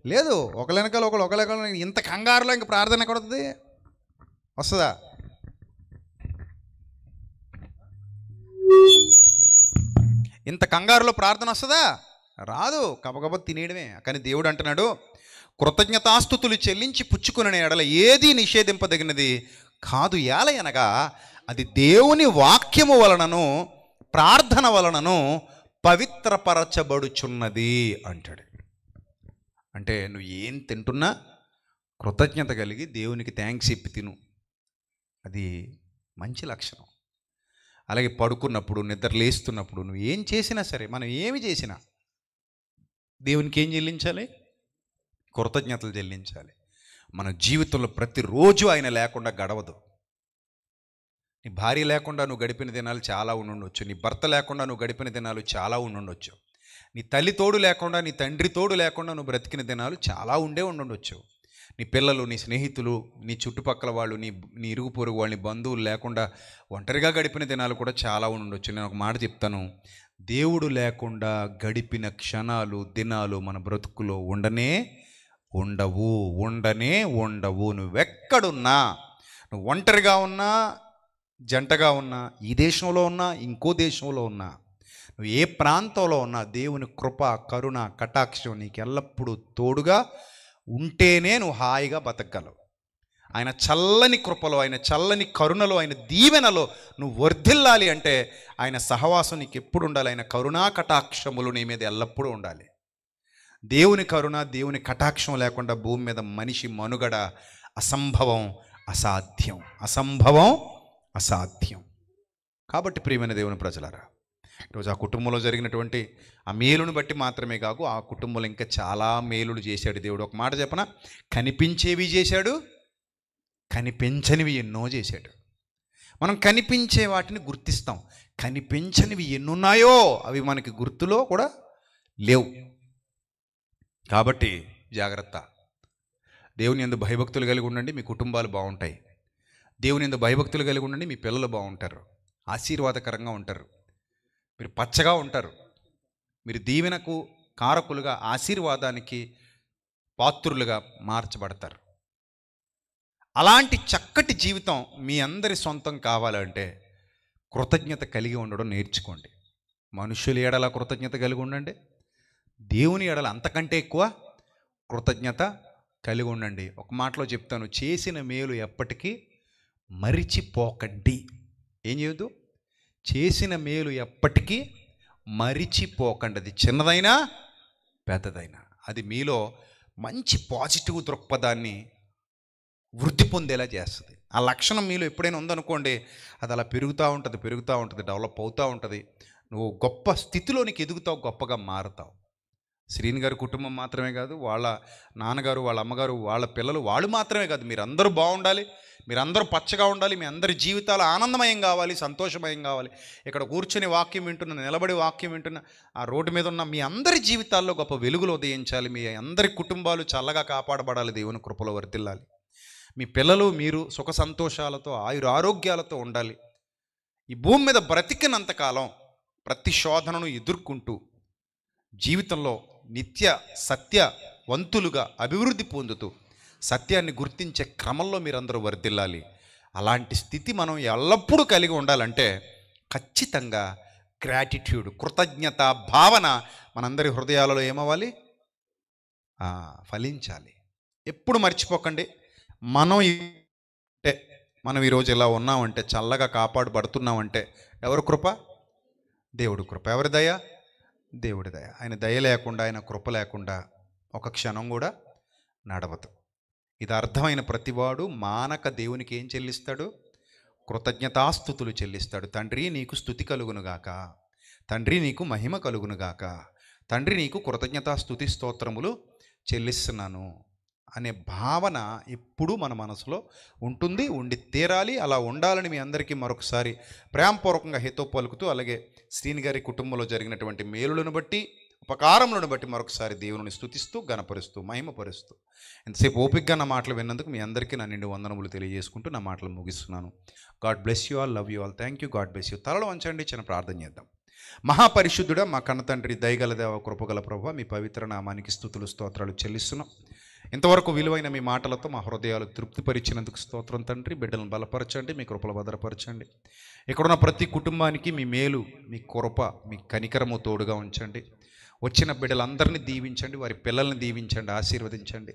లేదు, ఒకళ్ళెనకాల ఇంత కంగారులో ఇంక ప్రార్థన ఎక్కడ వస్తుంది? వస్తుందా? ఇంత కంగారులో ప్రార్థన వస్తుందా? రాదు. గబగబ తినేయడమే. కానీ దేవుడు అంటున్నాడు, కృతజ్ఞతాస్తుతులు చెల్లించి పుచ్చుకునే ఎడల ఏది నిషేధింపదగినది కాదు. ఏలయనగా అది దేవుని వాక్యము వలనను ప్రార్థన వలనను పవిత్రపరచబడుచున్నది అంటాడు. అంటే నువ్వు ఏం తింటున్నా కృతజ్ఞత కలిగి దేవునికి థ్యాంక్స్ చెప్పి తిను, అది మంచి లక్షణం. అలాగే పడుకున్నప్పుడు, నిద్ర లేస్తున్నప్పుడు నువ్వు ఏం చేసినా సరే, మనం ఏమి చేసినా దేవునికి ఏం చెల్లించాలి? కృతజ్ఞతలు చెల్లించాలి. మన జీవితంలో ప్రతిరోజు ఆయన లేకుండా గడవదు. నీ భార్య లేకుండా నువ్వు గడిపిన దినాలు చాలా ఉండుండొచ్చు, నీ భర్త లేకుండా నువ్వు గడిపిన దినాలు చాలా ఉండుండొచ్చు, నీ తల్లి తోడు లేకుండా, నీ తండ్రి తోడు లేకుండా నువ్వు బ్రతికిన దినాలు చాలా ఉండుండొచ్చు, నీ పిల్లలు, నీ స్నేహితులు, నీ చుట్టుపక్కల వాళ్ళు, నీ ఇరుగు పొరుగు వాళ్ళు, నీ బంధువులు లేకుండా ఒంటరిగా గడిపిన దినాలు కూడా చాలా ఉండొచ్చు. నేను ఒక మాట చెప్తాను, దేవుడు లేకుండా గడిపిన క్షణాలు, దినాలు మన బ్రతుకులో ఉండనే ఉండవు. నువ్వెక్కడున్నా, నువ్వు ఒంటరిగా ఉన్నా, జంటగా ఉన్నా, ఈ దేశంలో ఉన్నా, ఇంకో దేశంలో ఉన్నా, నువ్వు ఏ ప్రాంతంలో ఉన్నా, దేవుని కృప, కరుణ, కటాక్షం నీకు ఎల్లప్పుడూ తోడుగా ఉంటేనే నువ్వు హాయిగా బతకగలవు. ఆయన చల్లని కృపలో, ఆయన చల్లని కరుణలో, ఆయన దీవెనలో నువ్వు వర్ధిల్లాలి అంటే ఆయన సహవాసం నీకు ఎప్పుడు ఉండాలి? ఆయన కరుణా కటాక్షములు నీ మీద ఎల్లప్పుడూ ఉండాలి. దేవుని కరుణ, దేవుని కటాక్షం లేకుండా భూమి మీద మనిషి మనుగడ అసాధ్యం. కాబట్టి ప్రియమైన దేవుని ప్రజలారా, ఈరోజు ఆ కుటుంబంలో జరిగినటువంటి ఆ మేలును బట్టి మాత్రమే కాదు, ఆ కుటుంబంలో ఇంకా చాలా మేలులు చేశాడు దేవుడు. ఒక మాట చెప్పనా, కనిపించేవి చేశాడు, కనిపించనివి ఎన్నో చేశాడు. మనం కనిపించే వాటిని గుర్తిస్తాం, కనిపించనివి ఎన్నున్నాయో అవి మనకి గుర్తులో కూడా లేవు. కాబట్టి జాగ్రత్త. దేవుని యందు భయభక్తులు కలిగి ఉండండి, మీ కుటుంబాలు బాగుంటాయి. దేవుని యందు భయభక్తులు కలిగి ఉండండి, మీ పిల్లలు బాగుంటారు, ఆశీర్వాదకరంగా ఉంటారు, మీరు పచ్చగా ఉంటారు, మీరు దీవెనకు కారకులుగా, ఆశీర్వాదానికి పాత్రులుగా మార్చబడతారు. అలాంటి చక్కటి జీవితం మీ అందరి సొంతం కావాలంటే కృతజ్ఞత కలిగి ఉండడం నేర్చుకోండి. మనుషుల ఎడల కృతజ్ఞత కలిగి ఉండండి, దేవుని ఎడల అంతకంటే ఎక్కువ కృతజ్ఞత కలిగి ఉండండి. ఒక మాటలో చెప్తాను, చేసిన మేలు ఎప్పటికీ మరిచిపోకండి. ఏం చేయొద్దు? చేసిన మేలు ఎప్పటికీ మరిచిపోకండి. అది చిన్నదైనా పెద్దదైనా అది మీలో మంచి పాజిటివ్ దృక్పథాన్ని వృద్ధి పొందేలా చేస్తుంది. ఆ లక్షణం మీలో ఎప్పుడైనా ఉందనుకోండి, అది అలా పెరుగుతూ ఉంటుంది, డెవలప్ అవుతూ ఉంటుంది. నువ్వు గొప్ప స్థితిలోనికి ఎదుగుతావు, గొప్పగా మారుతావు. శ్రీని గారి కుటుంబం మాత్రమే కాదు, వాళ్ళ నాన్నగారు, వాళ్ళ అమ్మగారు, వాళ్ళ పిల్లలు, వాళ్ళు మాత్రమే కాదు, మీరందరూ బాగుండాలి, మీరందరూ పచ్చగా ఉండాలి, మీ అందరి జీవితాలు ఆనందమయం కావాలి, సంతోషమయం కావాలి. ఇక్కడ కూర్చొని వాక్యం వింటున్న, నిలబడి వాక్యం వింటున్న, ఆ రోడ్డు మీద ఉన్న మీ అందరి జీవితాల్లో గొప్ప వెలుగులు ఉదయించాలి. మీ అందరి కుటుంబాలు చల్లగా కాపాడబడాలి, దేవుని కృపలో వర్ధిల్లాలి. మీ పిల్లలు, మీరు సుఖ సంతోషాలతో, ఆరోగ్యాలతో ఉండాలి. ఈ భూమి మీద బ్రతికినంతకాలం ప్రతి శోధనను ఎదుర్కొంటూ జీవితంలో నిత్య సత్యవంతులుగా అభివృద్ధి పొందుతూ సత్యాన్ని గుర్తించే క్రమంలో మీరందరూ వర్ధిల్లాలి. అలాంటి స్థితి మనం ఎల్లప్పుడూ కలిగి ఉండాలంటే ఖచ్చితంగా గ్రాటిట్యూడ్, కృతజ్ఞత భావన మనందరి హృదయాలలో ఏమవ్వాలి? ఫలించాలి. ఎప్పుడు మర్చిపోకండి, మనం ఈరోజు ఇలా ఉన్నామంటే, చల్లగా కాపాడబడుతున్నామంటే ఎవరి కృప? దేవుడి కృప. ఎవరి దయ? దేవుడి దయ. ఆయన దయ లేకుండా, ఆయన కృప లేకుండా ఒక క్షణం కూడా నడవదు. ఇది అర్థమైన ప్రతివాడు మానక దేవునికి ఏం చెల్లిస్తాడు? కృతజ్ఞతాస్తుతులు చెల్లిస్తాడు. తండ్రి నీకు స్తుతి కలుగునుగాక, తండ్రి నీకు మహిమ కలుగునుగాక, తండ్రి నీకు కృతజ్ఞతాస్తుతి స్తోత్రములు చెల్లిస్తున్నాను అనే భావన ఎప్పుడూ మన మనసులో ఉంటుంది, ఉండి తీరాలి. అలా ఉండాలని మీ అందరికీ మరొకసారి ప్రేమపూర్వకంగా హితో పలుకుతూ, అలాగే శ్రీని గారి కుటుంబంలో జరిగినటువంటి మేలులను బట్టి, ఉపకారములను బట్టి మరొకసారి దేవుని స్తుతిస్తూ, గణపరుస్తూ, మహిమపరుస్తూ, ఎంతసేపు ఓపికగా నా మాటలు విన్నందుకు మీ అందరికీ నా నిండు వందనములు తెలియజేసుకుంటూ నా మాటలు ముగిస్తున్నాను. God bless you all, love you all, thank you, God bless you. తలలో వంచండి, చిన్న ప్రార్థన చేద్దాం. మహాపరిశుద్ధుడా, మా కన్నతండ్రి, దయగల దేవ, కృపగల ప్రభువా, మీ పవిత్ర నామానికి స్తుతులు స్తోత్రాలు చెల్లిస్తున్నాం. ఇంతవరకు విలువైన మీ మాటలతో మా హృదయాలు తృప్తిపరిచినందుకు స్తోత్రం తండ్రి. బిడ్డలను బలపరచండి, మీ కృపలు భద్రపరచండి. ఇక్కడున్న ప్రతి కుటుంబానికి మీ మేలు, మీ కృప, మీ కనికరము తోడుగా ఉంచండి. వచ్చిన బిడ్డలందరినీ దీవించండి, వారి పిల్లల్ని దీవించండి, ఆశీర్వదించండి.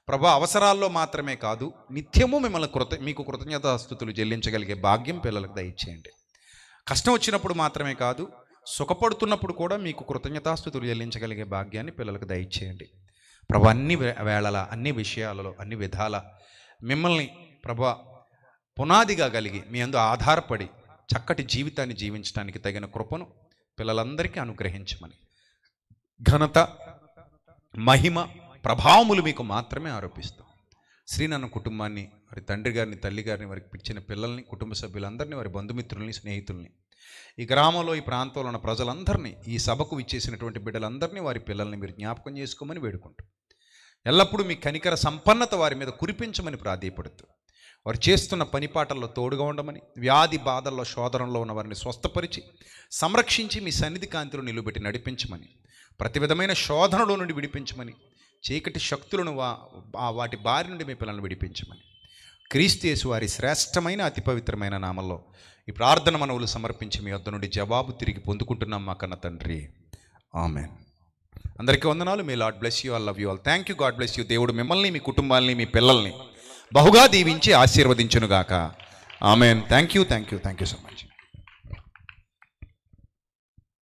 ప్రభా అవసరాల్లో మాత్రమే కాదు, నిత్యము మిమ్మల్ని మీకు కృతజ్ఞతాస్తుతులు చెల్లించగలిగే భాగ్యం పిల్లలకు దయచేయండి. కష్టం వచ్చినప్పుడు మాత్రమే కాదు, సుఖపడుతున్నప్పుడు కూడా మీకు కృతజ్ఞతాస్తుతులు చెల్లించగలిగే భాగ్యాన్ని పిల్లలకు దయచేయండి. ప్రభా అన్ని వేళల, అన్ని విషయాలలో, అన్ని విధాల మిమ్మల్ని ప్రభా పునాదిగా కలిగి మీ యందు ఆధారపడి చక్కటి జీవితాన్ని జీవించడానికి తగిన కృపను పిల్లలందరికీ అనుగ్రహించమని, ఘనత, మహిమ, ప్రభావములు మీకు మాత్రమే ఆరోపిస్తాం. శ్రీనన్న కుటుంబాన్ని, వారి తండ్రి గారిని, తల్లి గారిని, వారికి పిలిచిన పిల్లల్ని, కుటుంబ సభ్యులందరినీ, వారి బంధుమిత్రుల్ని, స్నేహితుల్ని, ఈ గ్రామంలో, ఈ ప్రాంతంలో ఉన్న ప్రజలందరినీ, ఈ సభకు విచ్చేసినటువంటి బిడ్డలందరినీ, వారి పిల్లల్ని మీరు జ్ఞాపకం చేసుకోమని వేడుకుంటూ, ఎల్లప్పుడూ మీ కనికర సంపన్నత వారి మీద కురిపించమని ప్రాధేయపడుతూ, వారు చేస్తున్న పనిపాటల్లో తోడుగా ఉండమని, వ్యాధి బాధల్లో, శోధనలో ఉన్న వారిని స్వస్థపరిచి సంరక్షించి మీ సన్నిధి కాంతిలో నిలువబెట్టి నడిపించమని, ప్రతి విధమైన శోధనలో నుండి విడిపించమని, చీకటి శక్తులను వాటి బారి నుండి మీ పిల్లలను విడిపించమని, క్రీస్తు యేసు వారి శ్రేష్టమైన అతి పవిత్రమైన నామంలో ఈ ప్రార్థన మనవులు సమర్పించి మీ వద్ద నుండి జవాబు తిరిగి పొందుకుంటున్నాం మా కన్న తండ్రి. ఆమెన్. అందరికీ వందనాలు. May Lord bless you, all love you all. Thank you. God bless you. దేవుడు మిమ్మల్ని, మీ కుటుంబాలని, మీ పిల్లల్ని బహుగా దీవించి ఆశీర్వదించునుగాక. Amen. Thank you so much.